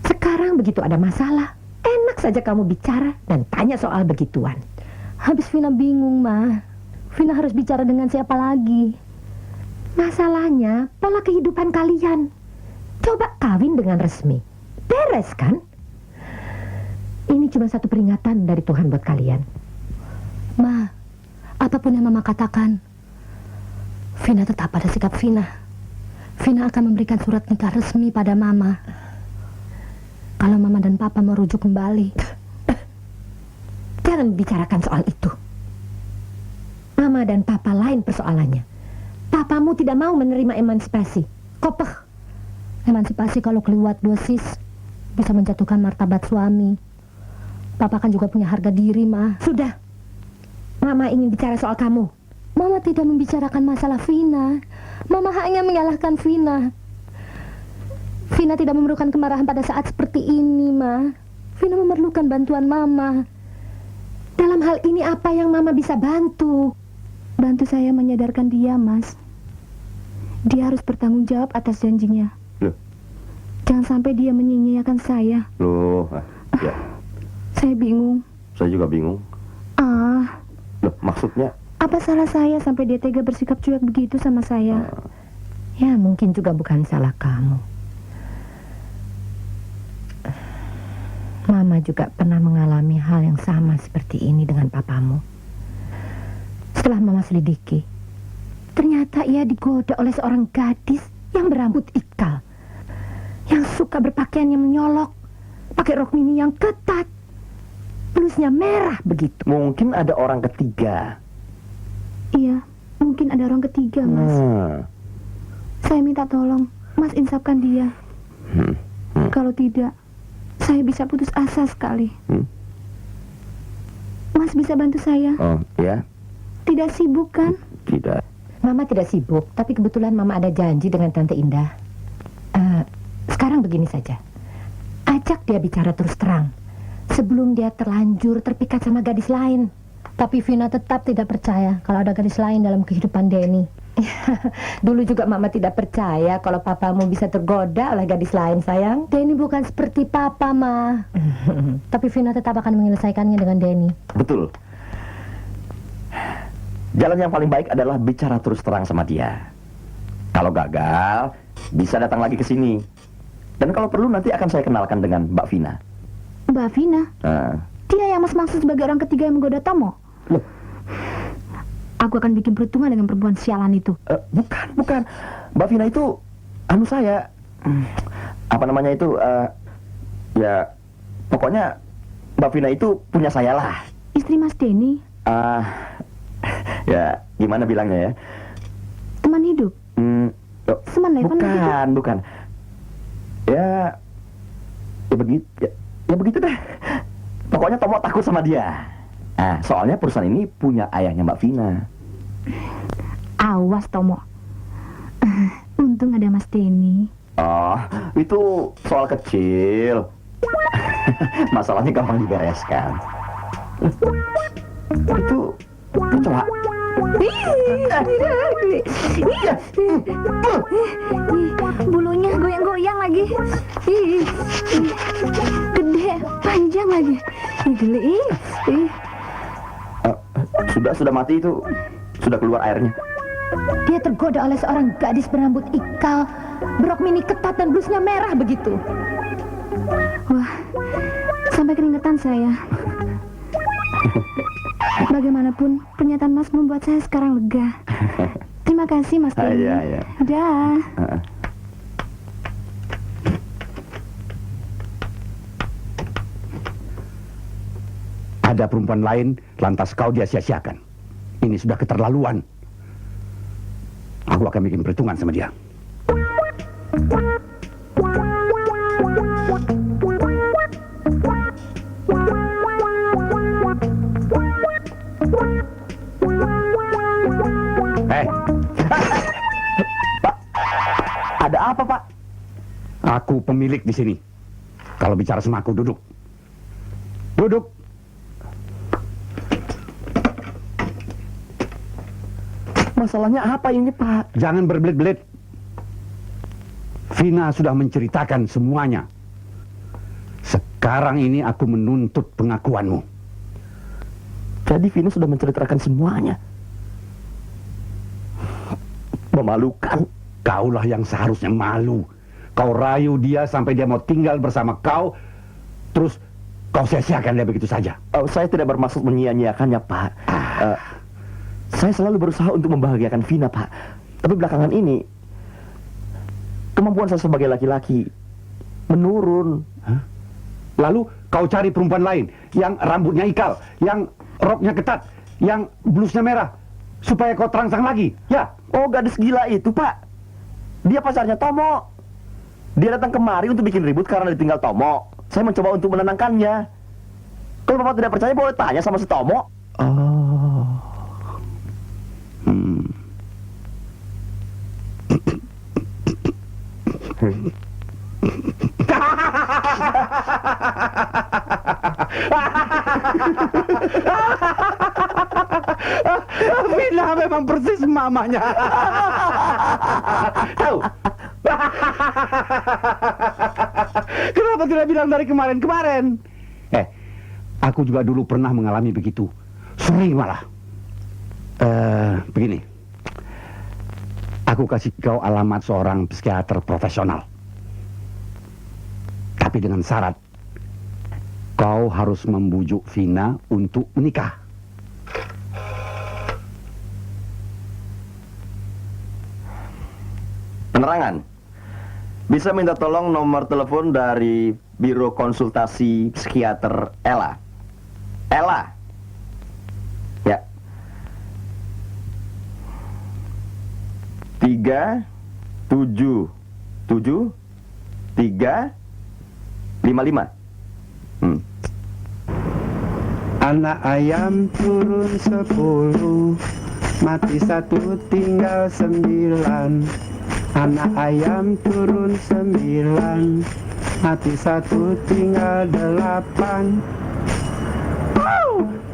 Sekarang begitu ada masalah, enak saja kamu bicara dan tanya soal begituan. Habis Vina bingung, Ma. Vina harus bicara dengan siapa lagi? Masalahnya pola kehidupan kalian. Coba kawin dengan resmi. Beres kan? Ini cuma satu peringatan dari Tuhan buat kalian. Ma, apapun yang Mama katakan, Vina tetap pada sikap Vina. Vina akan memberikan surat nikah resmi pada Mama. Kalau Mama dan Papa merujuk kembali. Jangan bicarakan soal itu. Mama dan Papa lain persoalannya. Papamu tidak mau menerima emansipasi. Kopeh. Emansipasi kalau keliwat dosis bisa menjatuhkan martabat suami. Papa kan juga punya harga diri, Ma. Sudah. Mama ingin bicara soal kamu. Mama tidak membicarakan masalah Vina. Mama hanya menyalahkan Vina. Vina tidak memerlukan kemarahan pada saat seperti ini, Ma. Vina memerlukan bantuan Mama. Dalam hal ini apa yang Mama bisa bantu? Bantu saya menyadarkan dia, Mas. Dia harus bertanggung jawab atas janjinya. Loh. Jangan sampai dia menyia-nyiakan saya. Loh, ya. Saya bingung. Saya juga bingung. Loh, maksudnya? Apa salah saya sampai dia tega bersikap cuek begitu sama saya? Ya, mungkin juga bukan salah kamu. Mama juga pernah mengalami hal yang sama seperti ini dengan papamu. Setelah Mama selidiki, ternyata ia digoda oleh seorang gadis yang berambut ikal, yang suka berpakaian yang menyolok, pakai rok mini yang ketat, blusnya merah begitu. Mungkin ada orang ketiga. Iya, mungkin ada orang ketiga, Mas. Saya minta tolong, Mas insafkan dia. Kalau tidak, saya bisa putus asa sekali. Mas bisa bantu saya? Oh, ya? Tidak sibuk kan? Tidak. Mama tidak sibuk, tapi kebetulan Mama ada janji dengan Tante Indah. Sekarang begini saja. Ajak dia bicara terus terang. Sebelum dia terlanjur terpikat sama gadis lain. Tapi Vina tetap tidak percaya kalau ada gadis lain dalam kehidupan Denny. Dulu juga Mama tidak percaya kalau papamu bisa tergoda oleh gadis lain, sayang. Denny bukan seperti Papa, Ma. Tapi Vina tetap akan menyelesaikannya dengan Denny. Betul. Jalan yang paling baik adalah bicara terus terang sama dia. Kalau gagal, bisa datang lagi ke sini. Dan kalau perlu nanti akan saya kenalkan dengan Mbak Vina. Mbak Vina? Dia yang Mas maksud sebagai orang ketiga yang menggoda Tomo? Loh. Aku akan bikin perhitungan dengan perempuan sialan itu. Bukan. Mbak Vina itu, saya, apa namanya itu, ya, pokoknya Mbak Vina itu punya saya lah. Istri Mas Denny? Ya, gimana bilangnya ya? Teman hidup? Semen Bukan. Ya begitu, ya begitu deh. Pokoknya Tomo takut sama dia. Soalnya perusahaan ini punya ayahnya Mbak Vina. Awas Tomo. Untung ada Mas Denny. Oh, itu soal kecil. Masalahnya gampang dibereskan. Itu kecoa. Bulunya goyang-goyang lagi. Gede, panjang lagi. Geli. Sudah mati itu. Sudah keluar airnya. Dia tergoda oleh seorang gadis berambut ikal, berok mini ketat dan blusnya merah begitu. Wah, sampai keringetan saya. Bagaimanapun, pernyataan Mas membuat saya sekarang lega. Terima kasih, Mas Denny. Iya. Dah. Ada perempuan lain, lantas kau dia sia-siakan. Ini sudah keterlaluan. Aku akan bikin perhitungan sama dia. Pak, ada apa, Pak? Aku pemilik di sini. Kalau bicara sama aku, duduk. Duduk. Masalahnya apa ini, Pak? Jangan berbelit-belit. Vina sudah menceritakan semuanya. Sekarang ini aku menuntut pengakuanmu. Jadi Vina sudah menceritakan semuanya. Memalukan. Kaulah yang seharusnya malu. Kau rayu dia sampai dia mau tinggal bersama kau, terus kau sia-siakan dia begitu saja. Saya tidak bermaksud menyia-nyiakannya, Pak. Saya selalu berusaha untuk membahagiakan Vina, Pak. Tapi belakangan ini, kemampuan saya sebagai laki-laki menurun. Lalu kau cari perempuan lain yang rambutnya ikal, yang roknya ketat, yang blusnya merah, supaya kau terangsang lagi, ya? Oh, gadis gila itu, Pak. Dia pacarnya Tomo. Dia datang kemari untuk bikin ribut karena ditinggal Tomo. Saya mencoba untuk menenangkannya. Kalau Bapak tidak percaya, boleh tanya sama si Tomo. Vina memang persis mamanya. Tahu? Kenapa tidak bilang dari kemarin-kemarin? Aku juga dulu pernah mengalami begitu. Sering malah. Begini. Aku kasih kau alamat seorang psikiater profesional. Tapi dengan syarat, kau harus membujuk Vina untuk menikah. Penerangan. Bisa minta tolong nomor telepon dari Biro Konsultasi Psikiater Ella. Ella. Ya. 377-355. Anak ayam turun 10, mati 1 tinggal 9. Anak ayam turun 9, mati 1 tinggal 8.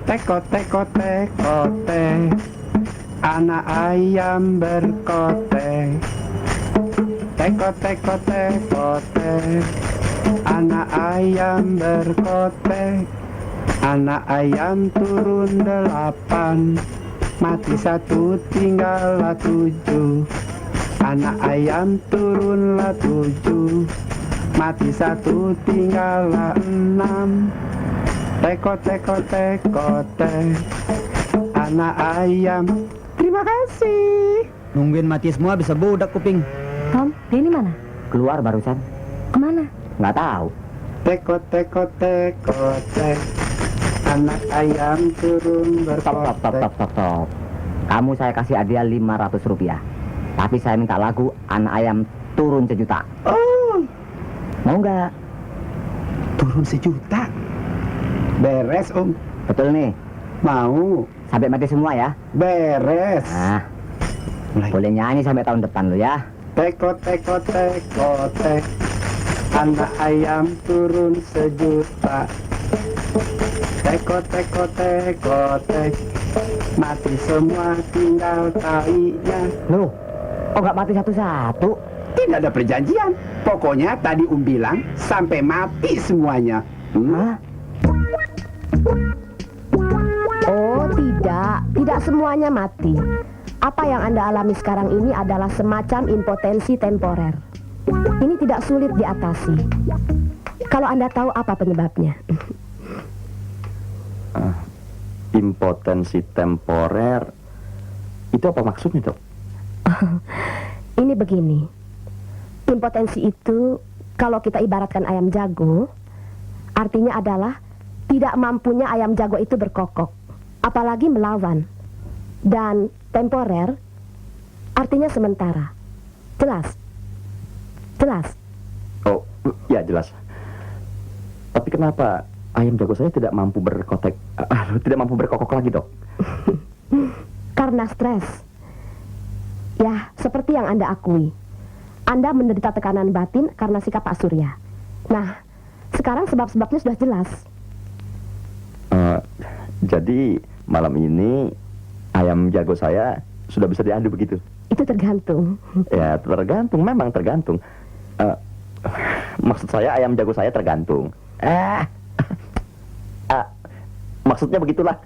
Teko teko teko te, anak ayam berkote. Teko teko teko te, anak ayam berkote. Anak ayam turun 8, mati 1 tinggal 7. Anak ayam turunlah 7, mati 1 tinggal 6. Teko teko teko te, anak ayam. Terima kasih. Nungguin mati semua bisa budak kuping. Tom, dia ini mana? Keluar barusan. Kemana? Nggak tahu. Teko teko teko te, anak ayam turun berkote. Stop. Kamu saya kasih hadiah 500 rupiah. Tapi saya minta lagu anak ayam turun 1 juta. Oh, Mau nggak? turun 1 juta. Beres, Om. Betul nih. Mau. Sampai mati semua ya. Beres. Nah, Mulai. boleh nyanyi sampai tahun depan lo ya. Teko teko teko te, anak ayam turun sejuta. Teko teko teko tek, mati semua tinggal tainya. Loh, kok nggak mati satu-satu? Tidak ada perjanjian. Pokoknya tadi bilang sampai mati semuanya. Hah? Oh, tidak semuanya mati. Apa yang Anda alami sekarang ini adalah semacam impotensi temporer. Ini tidak sulit diatasi. Kalau Anda tahu apa penyebabnya. Impotensi temporer. Itu apa maksudnya, Dok? Ini begini. Impotensi itu kalau kita ibaratkan ayam jago, artinya adalah tidak mampunya ayam jago itu berkokok, apalagi melawan. Dan temporer artinya sementara. Jelas? Jelas? Oh, ya jelas. Tapi kenapa ayam jago saya tidak mampu tidak mampu berkokok lagi, Dok? Karena stres. Ya, seperti yang Anda akui. Anda menderita tekanan batin karena sikap Pak Surya. Nah, sekarang sebab-sebabnya sudah jelas. Jadi malam ini ayam jago saya sudah bisa diadu begitu? Itu tergantung. Ya, tergantung, memang tergantung. Maksud saya ayam jago saya tergantung. Maksudnya begitulah.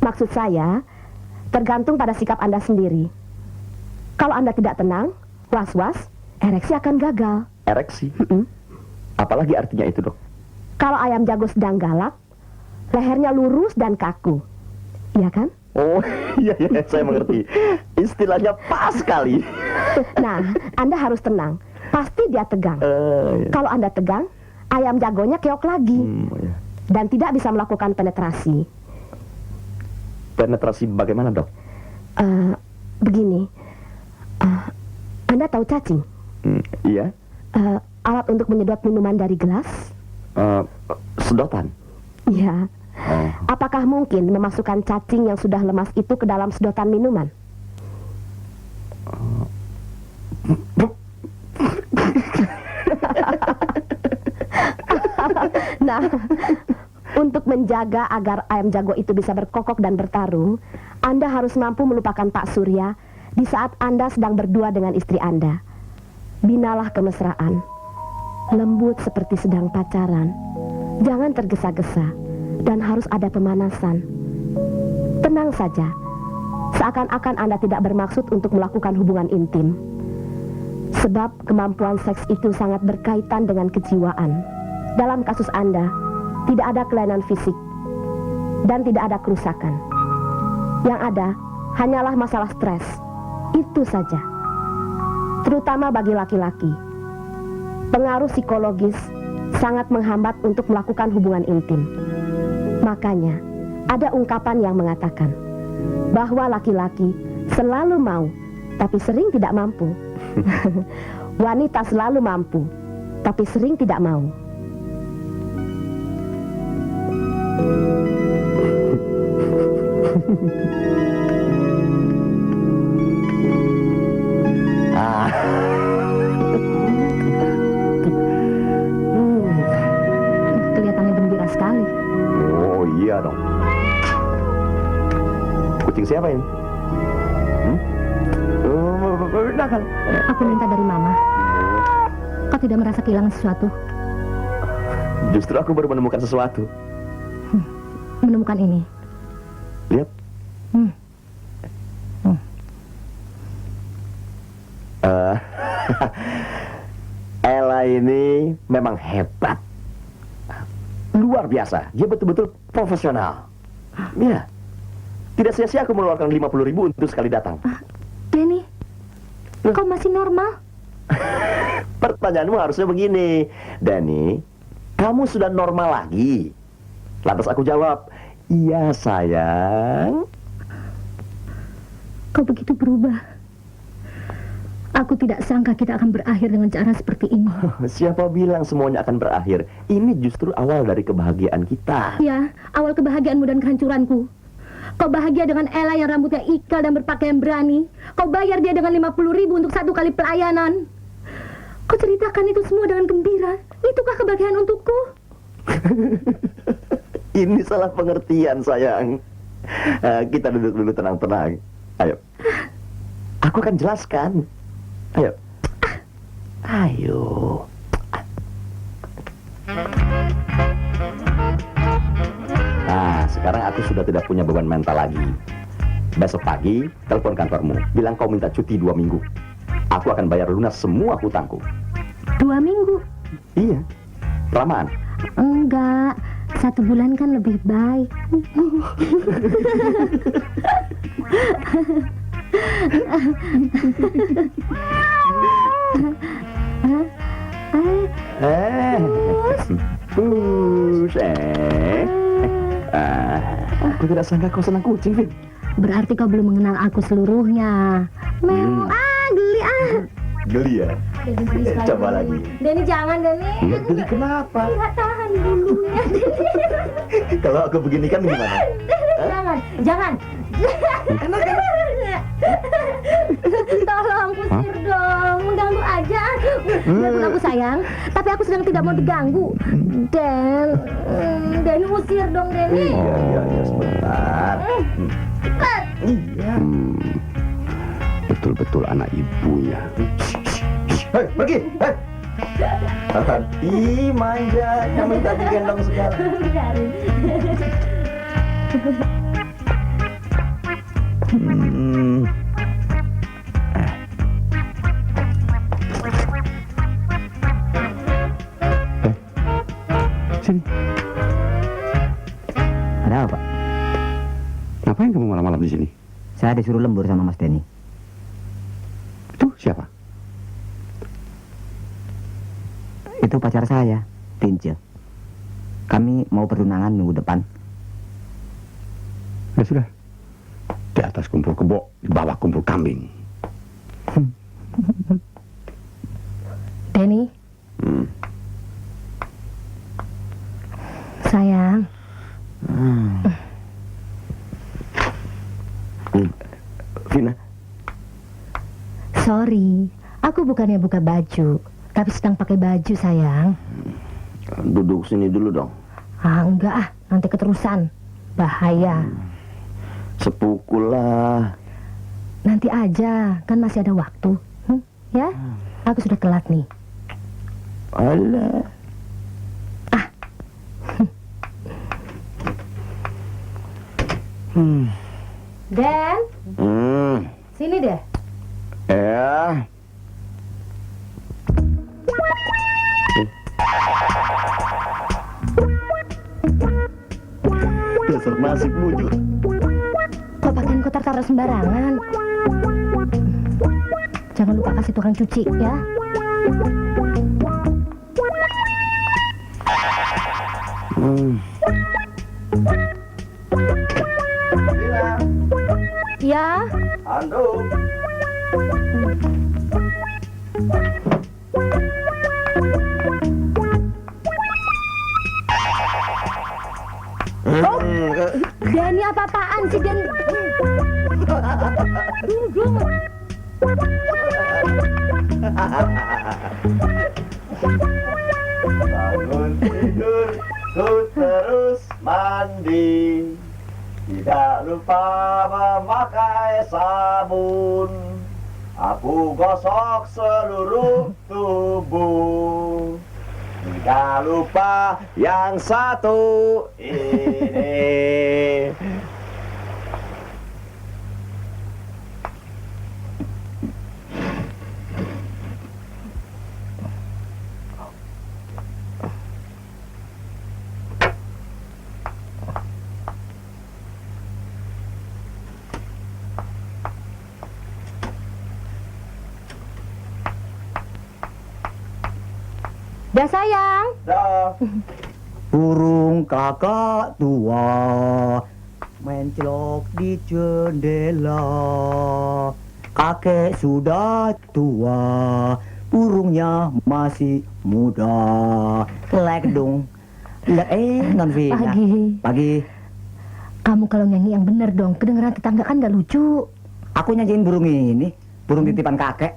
Maksud saya, tergantung pada sikap Anda sendiri. Kalau Anda tidak tenang, was-was, ereksi akan gagal. Ereksi? Apalagi artinya itu, Dok? Kalau ayam jago sedang galak, lehernya lurus dan kaku. Iya kan? Oh, iya, saya mengerti. Istilahnya pas sekali. Nah, Anda harus tenang. Pasti dia tegang. Iya. Kalau Anda tegang, ayam jagonya keok lagi. Iya. Dan tidak bisa melakukan penetrasi. Penetrasi bagaimana, Dok? Begini. Anda tahu cacing? Iya. Alat untuk menyedot minuman dari gelas? Sedotan? Iya. Apakah mungkin memasukkan cacing yang sudah lemas itu ke dalam sedotan minuman? Nah, untuk menjaga agar ayam jago itu bisa berkokok dan bertarung, Anda harus mampu melupakan Pak Surya di saat Anda sedang berdua dengan istri Anda. Binalah kemesraan, lembut seperti sedang pacaran. Jangan tergesa-gesa dan harus ada pemanasan. Tenang saja, seakan-akan Anda tidak bermaksud untuk melakukan hubungan intim. Sebab kemampuan seks itu sangat berkaitan dengan kejiwaan. Dalam kasus Anda, tidak ada kelainan fisik dan tidak ada kerusakan. Yang ada hanyalah masalah stres. Itu saja. Terutama bagi laki-laki. Pengaruh psikologis sangat menghambat untuk melakukan hubungan intim. Makanya, ada ungkapan yang mengatakan bahwa laki-laki selalu mau, tapi sering tidak mampu. Wanita selalu mampu, tapi sering tidak mau. Kelihatannya gembira sekali. Oh iya dong. Kucing siapa ini? Kan? Aku minta dari Mama. Kau tidak merasa kehilangan sesuatu? Justru aku baru menemukan sesuatu. Menemukan ini. Lihat. Ella ini memang hebat. Luar biasa. Dia betul-betul profesional. Ya. Tidak sia-sia aku mengeluarkan 50.000 untuk sekali datang. Denny, kau masih normal? Pertanyaanmu harusnya begini. Danny, kamu sudah normal lagi? Lantas aku jawab, iya sayang. Kau begitu berubah. Aku tidak sangka kita akan berakhir dengan cara seperti ini. Siapa bilang semuanya akan berakhir? Ini justru awal dari kebahagiaan kita. Ya, awal kebahagiaanmu dan kehancuranku. Kau bahagia dengan Ella yang rambutnya ikal dan berpakaian berani. Kau bayar dia dengan 50.000 untuk 1 kali pelayanan. Kau ceritakan itu semua dengan gembira. Itukah kebahagiaan untukku? Ini salah pengertian, sayang. Kita duduk dulu tenang-tenang. Ayo. Aku akan jelaskan. Ayo. Ayo. Nah, sekarang aku sudah tidak punya beban mental lagi. Besok pagi, telepon kantormu. Bilang kau minta cuti 2 minggu. Aku akan bayar lunas semua hutangku. 2 minggu? Iya. Kelamaan. Enggak. 1 bulan kan lebih baik. Aku tidak sangka kau senang kucing, Vin. Berarti kau belum mengenal aku seluruhnya. Memang geli Geli ya? Coba lagi. Denny jangan, Denny. Geli kenapa? Nggak tahan bulunya, Denny. Kalau aku begini kan gimana? Jangan. Enak kan? Tolong usir dong, mengganggu aja. Walaupun aku sayang, tapi aku sedang tidak mau diganggu. Denny usir dong, Denny. Iya, sebentar. Cepat. Iya. Betul-betul anak ibunya. Hei, pergi. Hei. Ih, manjanya minta digendong segala. Sini. Ada apa, Pak? Ngapain kamu malam-malam di sini? Saya disuruh lembur sama Mas Denny. Itu siapa? Itu pacar saya, Tince. Kami mau pertunangan minggu depan. Ya sudah. Di atas kumpul kebo, di bawah kumpul kambing. Denny. Sayang. Vina. Sorry, aku bukannya buka baju, tapi sedang pakai baju, sayang. Duduk sini dulu dong. Enggak nanti keterusan. Bahaya. Sepukul lah. Nanti aja, kan masih ada waktu. Ya, aku sudah telat nih. Alah. Den, sini deh. Ya. Dasar nasib mujur. Kok pakaian kotor taruh sembarangan? Jangan lupa kasih tukang cuci, ya. Ya. Andu. Denny apa-apaan sih, Den? Bangun tidur, ku terus mandi. Tidak lupa memakai sabun. Aku gosok seluruh tubuh. Tidak lupa yang satu ini. Dah, sayang. Dah. Burung kakak tua mencelok di jendela. Kakek sudah tua, burungnya masih muda. Lek dong. Non Vina. Pagi. Kamu kalau nyanyi yang bener dong, kedengeran tetangga kan gak lucu. Aku nyanyiin burung ini, burung titipan kakek.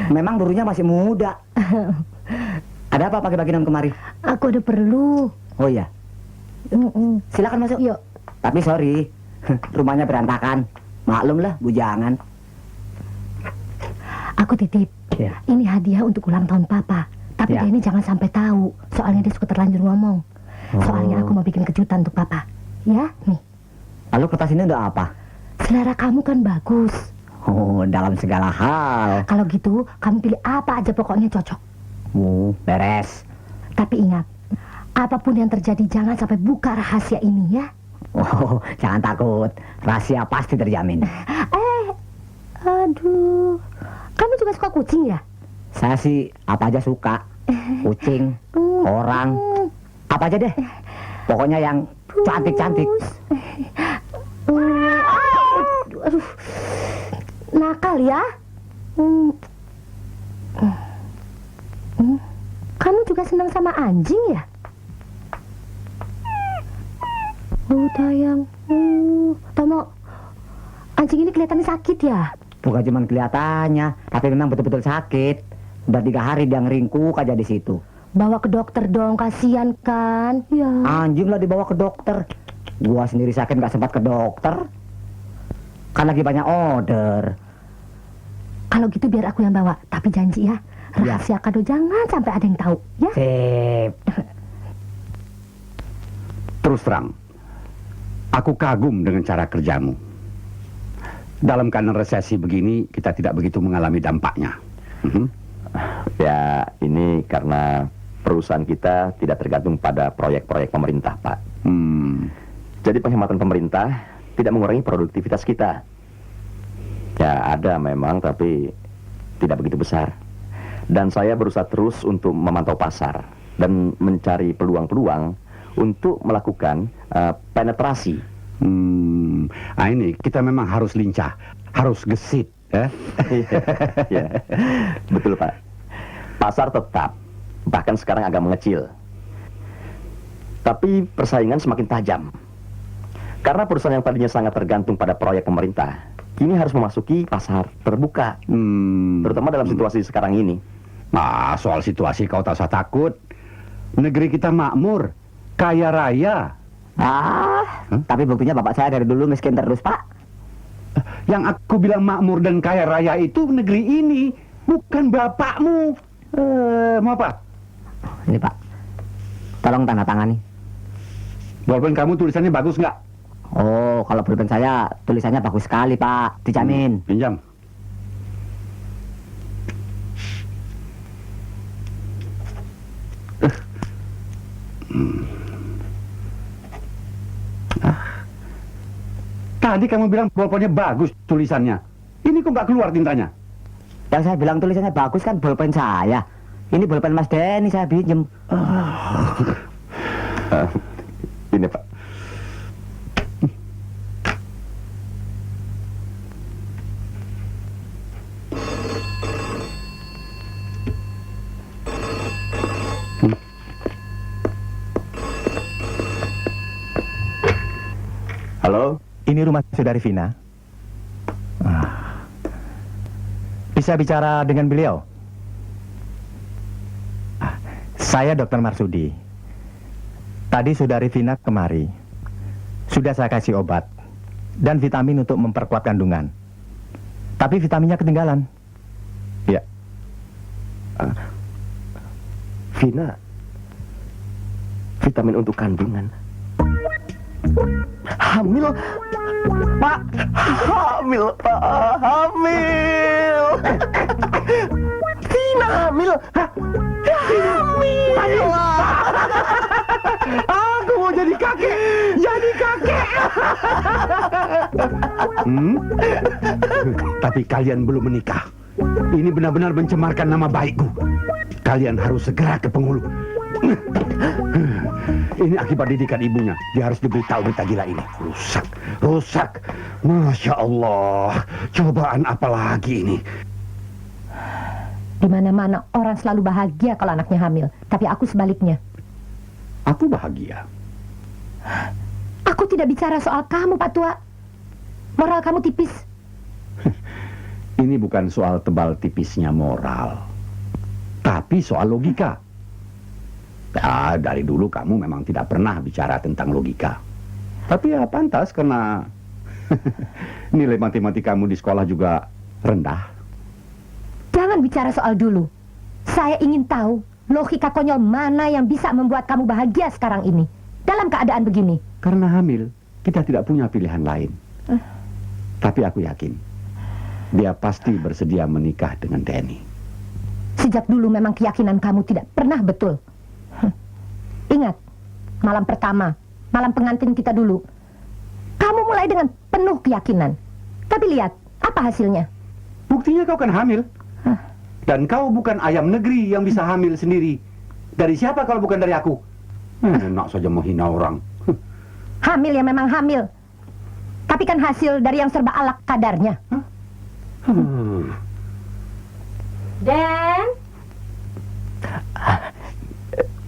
Memang Lurunya masih muda. Ada apa pagi-pagi non kemari? Aku ada perlu. Oh iya. Silakan masuk. Yuk. Tapi sorry, rumahnya berantakan. Maklum lah, bujangan. Aku titip. Ya. Ini hadiah untuk ulang tahun Papa. Tapi Ya. dia ini jangan sampai tahu. Soalnya dia suka terlanjur ngomong. Soalnya aku mau bikin kejutan untuk Papa. Ya, nih. Lalu kertas ini udah apa? Selera kamu kan bagus. Oh, dalam segala hal. Kalau gitu, kamu pilih apa aja pokoknya cocok. Beres. Tapi ingat, apapun yang terjadi jangan sampai buka rahasia ini ya. Oh, jangan takut. Rahasia pasti terjamin. Aduh. Kamu juga suka kucing ya? Saya sih apa aja suka. Kucing, orang, apa aja deh. Pokoknya yang cantik-cantik. Aduh. Nakal ya? Kamu juga senang sama anjing ya? Oh sayang. Tomo, anjing ini kelihatannya sakit ya? Bukan cuma kelihatannya, tapi memang betul-betul sakit. Udah 3 hari dia ngeringkuk aja di situ. Bawa ke dokter dong, kasihan kan? Ya. Anjing lah dibawa ke dokter. Gua sendiri sakit nggak sempat ke dokter. Kan lagi banyak order. Kalau gitu biar aku yang bawa, tapi janji ya, rahasia kado jangan sampai ada yang tahu, ya? Sip. Terus terang, aku kagum dengan cara kerjamu. Dalam keadaan resesi begini, kita tidak begitu mengalami dampaknya. Ya, ini karena perusahaan kita tidak tergantung pada proyek-proyek pemerintah, Pak. Jadi penghematan pemerintah tidak mengurangi produktivitas kita. Ya, ada memang, tapi tidak begitu besar. Dan saya berusaha terus untuk memantau pasar dan mencari peluang-peluang untuk melakukan penetrasi. Nah ini, kita memang harus lincah, harus gesit. Ya, betul Pak. Pasar tetap, bahkan sekarang agak mengecil. Tapi persaingan semakin tajam. Karena perusahaan yang tadinya sangat tergantung pada proyek pemerintah, kini harus memasuki pasar terbuka. Terutama dalam situasi sekarang ini. Nah, soal situasi kau tak usah takut. Negeri kita makmur, kaya raya. Tapi buktinya bapak saya dari dulu miskin terus, Pak. Yang aku bilang makmur dan kaya raya itu negeri ini, bukan bapakmu. Mau apa? Ini, Pak. Tolong tanda tangani. Bolpen kamu tulisannya bagus nggak? Oh, kalau bolpen saya tulisannya bagus sekali, Pak. Dijamin. Pinjam. Tadi kamu bilang bolpennya bagus tulisannya. Ini kok nggak keluar tintanya? Yang saya bilang tulisannya bagus kan bolpen saya. Ini bolpen Mas Denny saya pinjem. Ini Pak. Halo? Ini rumah saudari Vina. Bisa bicara dengan beliau? Saya Dr. Marsudi. Tadi saudari Vina kemari. Sudah saya kasih obat dan vitamin untuk memperkuat kandungan. Tapi vitaminnya ketinggalan. Ya. Vina, vitamin untuk kandungan. Hamil, Pak. Hamil, Pak. Hamil. Vina hamil. Hamil. Aku mau jadi kakek. Jadi kakek. Tapi kalian belum menikah. Ini benar-benar mencemarkan nama baikku. Kalian harus segera ke penghulu. Ini akibat didikan ibunya. Dia harus diberitahu berita gila ini. Rusak. Masya Allah. Cobaan apa lagi ini? Di mana-mana orang selalu bahagia kalau anaknya hamil. Tapi aku sebaliknya. Aku bahagia. Aku tidak bicara soal kamu, Pak Tua. Moral kamu tipis. Ini bukan soal tebal tipisnya moral, tapi soal logika. Ya, dari dulu kamu memang tidak pernah bicara tentang logika. Tapi ya pantas karena nilai matematikamu di sekolah juga rendah. Jangan bicara soal dulu. Saya ingin tahu logika konyol mana yang bisa membuat kamu bahagia sekarang ini dalam keadaan begini. Karena hamil, kita tidak punya pilihan lain. Tapi aku yakin dia pasti bersedia menikah dengan Denny. Sejak dulu memang keyakinan kamu tidak pernah betul. Ingat, malam pertama, malam pengantin kita dulu, kamu mulai dengan penuh keyakinan. Tapi lihat, apa hasilnya? Buktinya kau kan hamil. Dan kau bukan ayam negeri yang bisa hamil sendiri. Dari siapa kalau bukan dari aku? Enak saja menghina orang. Hamil ya memang hamil. Tapi kan hasil dari yang serba alak kadarnya. Dan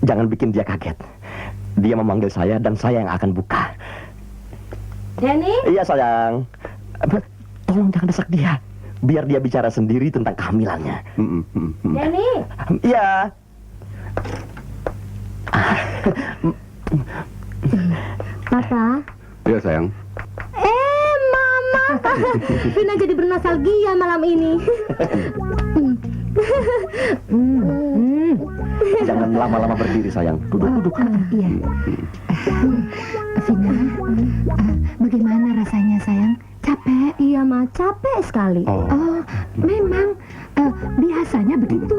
Jangan bikin dia kaget. Dia memanggil saya dan saya yang akan buka. Denny? Iya sayang. Tolong jangan desak dia. Biar dia bicara sendiri tentang kehamilannya. Denny? Iya. Papa. Iya sayang. Mama. Vina jadi bernostalgia malam ini. Jangan lama-lama berdiri sayang. Duduk. Iya. Vina, bagaimana rasanya sayang? Capek? Iya Ma, capek sekali. Oh, memang biasanya begitu.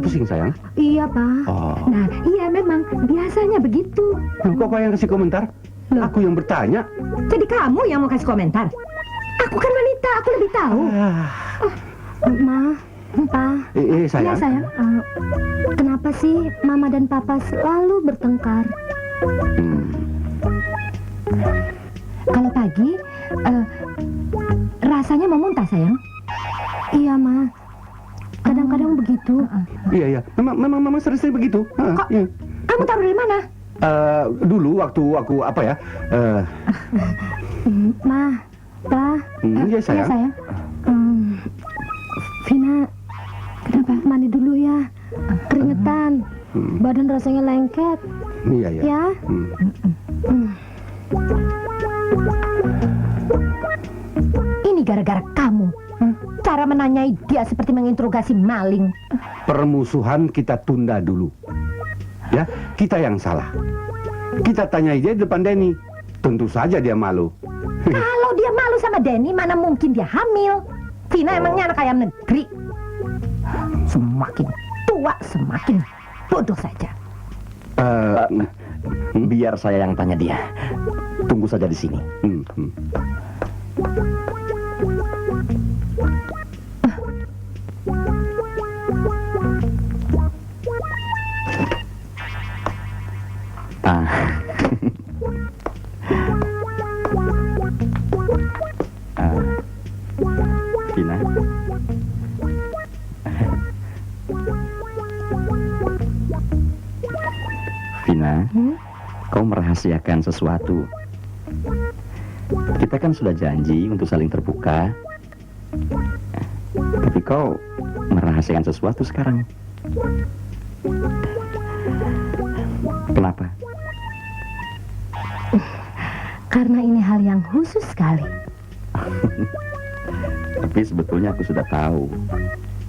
Pusing sayang? Iya Pak. Nah, iya memang biasanya begitu. Loh, kok kau yang kasih komentar? Aku yang bertanya. Jadi kamu yang mau kasih komentar? Aku kan wanita, aku lebih tahu. Ma, Pa. Sayang. Iya sayang. Kenapa sih Mama dan Papa selalu bertengkar? Kalau pagi, rasanya mau muntah sayang. Iya Ma. Kadang-kadang begitu. Iya. Memang Mama sering begitu. Kok? Iya. Kamu taruh dari mana? Dulu waktu aku apa ya? Ma, Pa. Iya sayang. Iya sayang. Vina, kenapa mandi dulu ya? Keringetan. Badan rasanya lengket. Iya. Ya. Ini gara-gara kamu. Cara menanyai dia seperti menginterogasi maling. Permusuhan kita tunda dulu. Ya, kita yang salah. Kita tanyai dia di depan Denny. Tentu saja dia malu. Kalau dia malu sama Denny, mana mungkin dia hamil? Vina emangnya anak ayam negeri. Semakin tua, semakin bodoh saja. Biar saya yang tanya dia. Tunggu saja di sini. Vina. Vina, kau merahasiakan sesuatu. Kita kan sudah janji untuk saling terbuka. Tapi kau merahasiakan sesuatu sekarang. Kenapa? Karena ini hal yang khusus sekali. Tapi sebetulnya aku sudah tahu.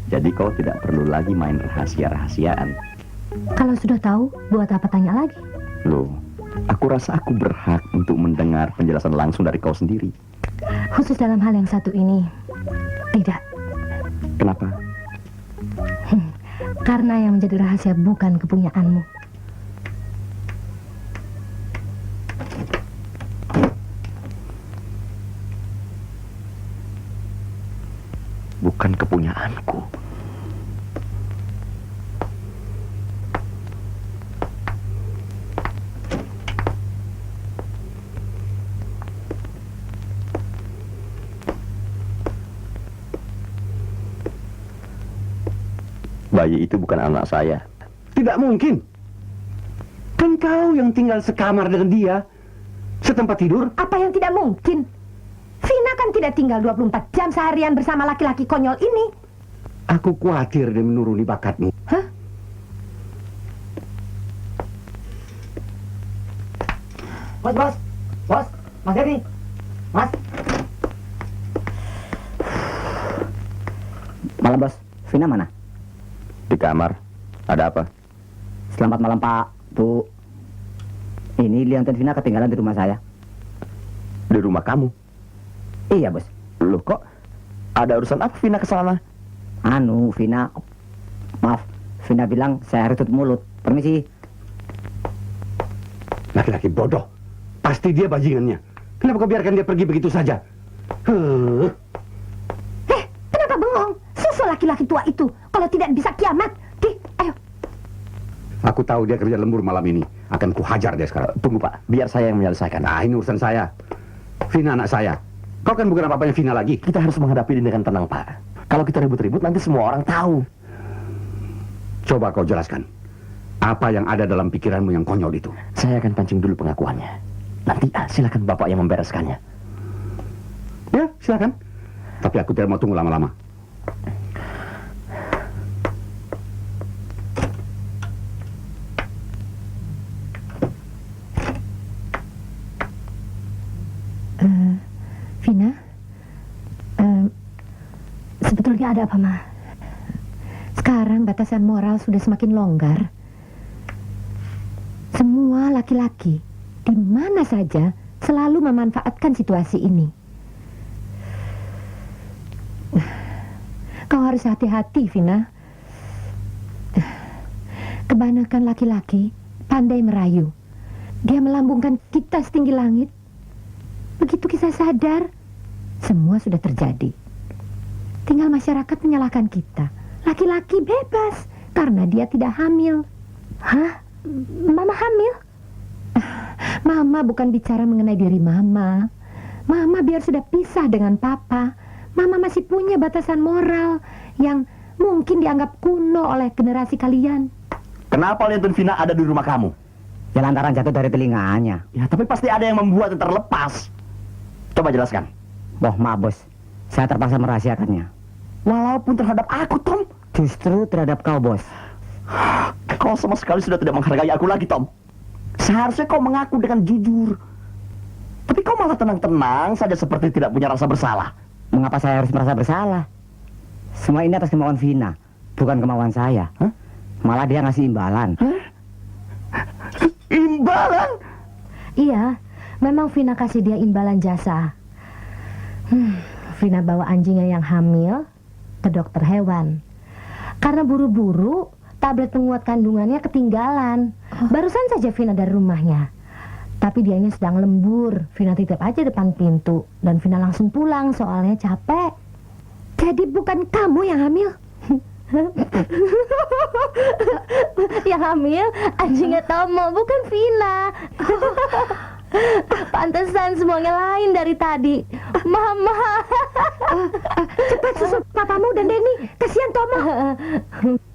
Jadi kau tidak perlu lagi main rahasia-rahasiaan. Kalau sudah tahu, buat apa tanya lagi? Loh, aku rasa aku berhak untuk mendengar penjelasan langsung dari kau sendiri. Khusus dalam hal yang satu ini, tidak. Kenapa? Karena yang menjadi rahasia bukan kepunyaanmu. Bukan kepunyaanku. Bayi itu bukan anak saya. Tidak mungkin. Kan kau yang tinggal sekamar dengan dia, setempat tidur. Apa yang tidak mungkin? Vina kan tidak tinggal 24 jam seharian bersama laki-laki konyol ini. Aku khawatir dia menuruni bakatmu. Hah? Bos, Mas Dedi, Mas. Malam bos, Vina mana? Di kamar. Ada apa? Selamat malam Pak, Bu. Ini Lian dan Vina ketinggalan di rumah saya. Di rumah kamu? Iya bos. Loh kok ada urusan apa Vina ke sana? Vina, maaf, Vina bilang saya harus tutup mulut. Permisi. Laki-laki bodoh. Pasti dia bajingannya. Kenapa kau biarkan dia pergi begitu saja? Kenapa bengong? Susul laki-laki tua itu. Kalau tidak bisa kiamat. Ayo. Aku tahu dia kerja lembur malam ini. Akan kuhajar dia sekarang. Tunggu Pak, biar saya yang menyelesaikan. Nah, ini urusan saya. Vina anak saya. Kau kan bukan apa-apanya Vina lagi. Kita harus menghadapi ini dengan tenang Pak. Kalau kita ribut-ribut nanti semua orang tahu. Coba kau jelaskan. Apa yang ada dalam pikiranmu yang konyol itu? Saya akan pancing dulu pengakuannya. Nanti silakan Bapak yang membereskannya. Ya, silakan. Tapi aku tidak mau tunggu lama-lama. Vina, sebetulnya ada apa, Ma? Sekarang batasan moral sudah semakin longgar. Semua laki-laki di mana saja selalu memanfaatkan situasi ini. Kau harus hati-hati, Vina. Kebanyakan laki-laki pandai merayu. Dia melambungkan kita setinggi langit. Begitu kita sadar, semua sudah terjadi. Tinggal masyarakat menyalahkan kita. Laki-laki bebas karena dia tidak hamil. Hah? Mama hamil? Mama bukan bicara mengenai diri Mama. Mama biar sudah pisah dengan Papa. Mama masih punya batasan moral yang mungkin dianggap kuno oleh generasi kalian. Kenapa Lian dan Vina ada di rumah kamu? Ya lantaran jatuh dari telinganya. Ya tapi pasti ada yang membuatnya terlepas. Coba jelaskan. Maaf bos, saya terpaksa merahasiakannya. Walaupun terhadap aku, Tom. Justru terhadap kau, bos. Kau sama sekali sudah tidak menghargai aku lagi, Tom. Seharusnya kau mengaku dengan jujur. Tapi kau malah tenang-tenang saja seperti tidak punya rasa bersalah. Mengapa saya harus merasa bersalah? Semua ini atas kemauan Vina, bukan kemauan saya. Hah? Malah dia ngasih imbalan. Hah? Imbalan? Iya, memang Vina kasih dia imbalan jasa. Vina bawa anjingnya yang hamil ke dokter hewan. Karena buru-buru, tablet penguat kandungannya ketinggalan. Barusan saja Vina dari rumahnya. Tapi dianya sedang lembur. Vina titip aja depan pintu. Dan Vina langsung pulang soalnya capek. Jadi bukan kamu yang hamil? Yang hamil anjingnya Tomo, bukan Vina. Pantesan semuanya lain dari tadi. Mama, cepat susul papamu dan Denny. Kasihan Tomo.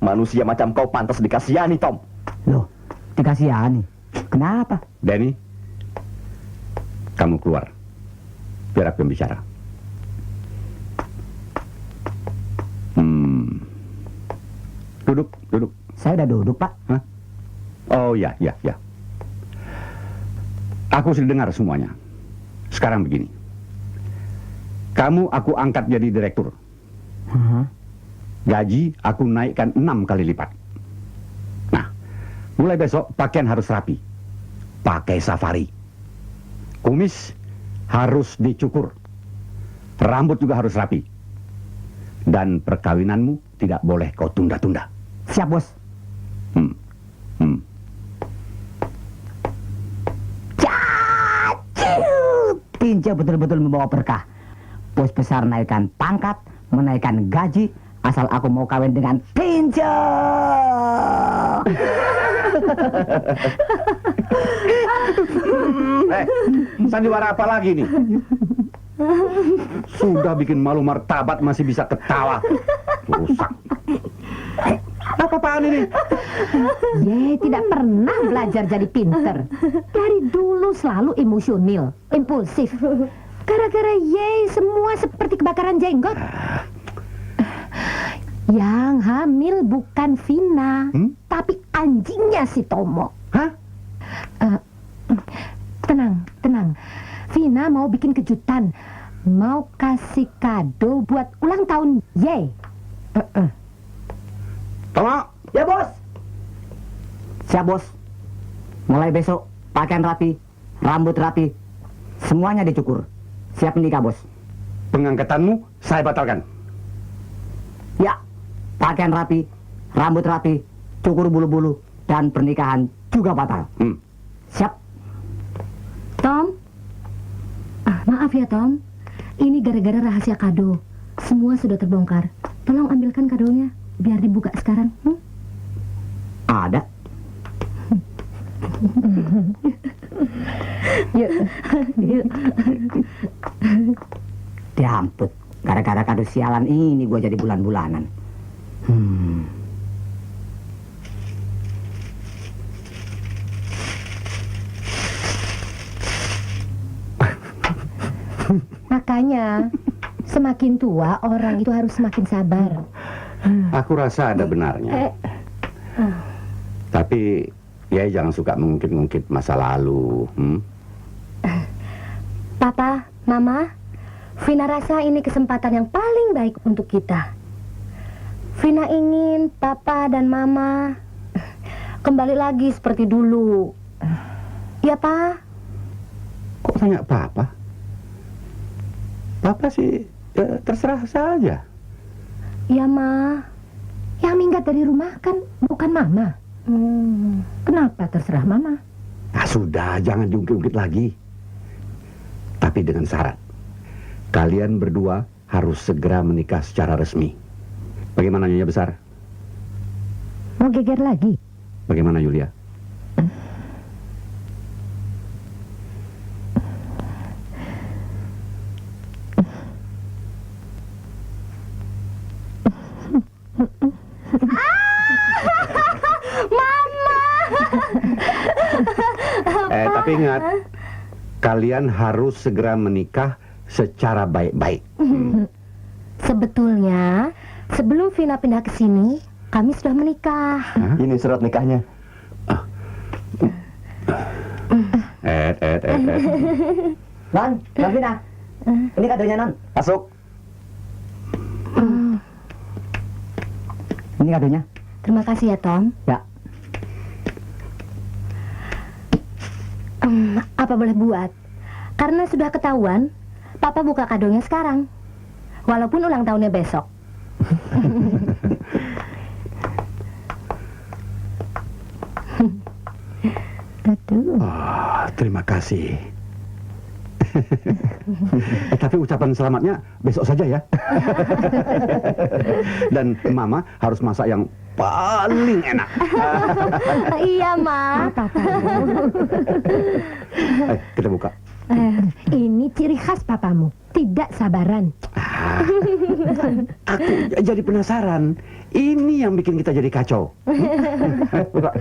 Manusia macam kau pantas dikasihani, Tom. Loh, dikasihani? Kenapa? Denny, kamu keluar. Biar aku yang bicara. Duduk. Saya udah duduk, Pak. Hah? Oh, ya. Aku sudah dengar semuanya. Sekarang begini. Kamu aku angkat jadi direktur. Gaji aku naikkan 6 kali lipat. Nah, mulai besok pakaian harus rapi. Pakai safari. Kumis harus dicukur. Rambut juga harus rapi. Dan perkawinanmu tidak boleh kau tunda-tunda. Siap, bos. Tinja betul-betul membawa berkah. Bos besar naikkan pangkat, menaikkan gaji, asal aku mau kawin dengan Tinja. Sandiwara apa lagi nih? Sudah bikin malu martabat masih bisa ketawa. Rusak. Apa-apaan ini? Tidak pernah belajar jadi pinter. Dari dulu selalu emosional, impulsif. Gara-gara Ye semua seperti kebakaran jenggot. Yang hamil bukan Vina, tapi anjingnya si Tomo. Hah? Tenang. Vina mau bikin kejutan. Mau kasih kado buat ulang tahun Ye. Tomo. Ya, Bos. Siap, Bos. Mulai besok, pakaian rapi, rambut rapi, semuanya dicukur. Siap menikah, Bos. Pengangkatanmu saya batalkan. Ya, pakaian rapi, rambut rapi, cukur bulu-bulu, dan pernikahan juga batal. Siap. Tom, maaf ya Tom, ini gara-gara rahasia kado. Semua sudah terbongkar. Tolong ambilkan kadonya, biar dibuka sekarang. Ada. Yuk. Diamput. Gara-gara kado sialan ini gue jadi bulan-bulanan. Makanya, semakin tua orang itu harus semakin sabar. Aku rasa ada benarnya. Tapi ya jangan suka mengungkit-ungkit masa lalu. Papa, Mama, Vina rasa ini kesempatan yang paling baik untuk kita. Vina ingin Papa dan Mama kembali lagi seperti dulu. Ya, Pak? Kok tanya Papa? Papa sih terserah saja. Ya, Ma. Yang minggat dari rumah kan bukan Mama. Kenapa terserah Mama? Nah, sudah, jangan diungkit-ungkit lagi. Tapi dengan syarat. Kalian berdua harus segera menikah secara resmi. Bagaimana Nyonya Besar? Mau geger lagi? Bagaimana Yulia? Tapi ingat, kalian harus segera menikah secara baik-baik. Sebetulnya, sebelum Vina pindah ke sini, kami sudah menikah. Ini surat nikahnya. Non Vina. Ini kadonya, Non. Masuk. Ini kadonya. Terima kasih ya, Tom. Ya. Apa boleh buat? Karena sudah ketahuan, Papa buka kadonya sekarang. Walaupun ulang tahunnya besok. Aduh. Terima kasih. Tapi ucapan selamatnya besok saja ya. Dan Mama harus masak yang paling enak. Iya, Ma. Kita buka. Ini ciri khas papamu, tidak sabaran. Aku jadi penasaran. Ini yang bikin kita jadi kacau. Buka.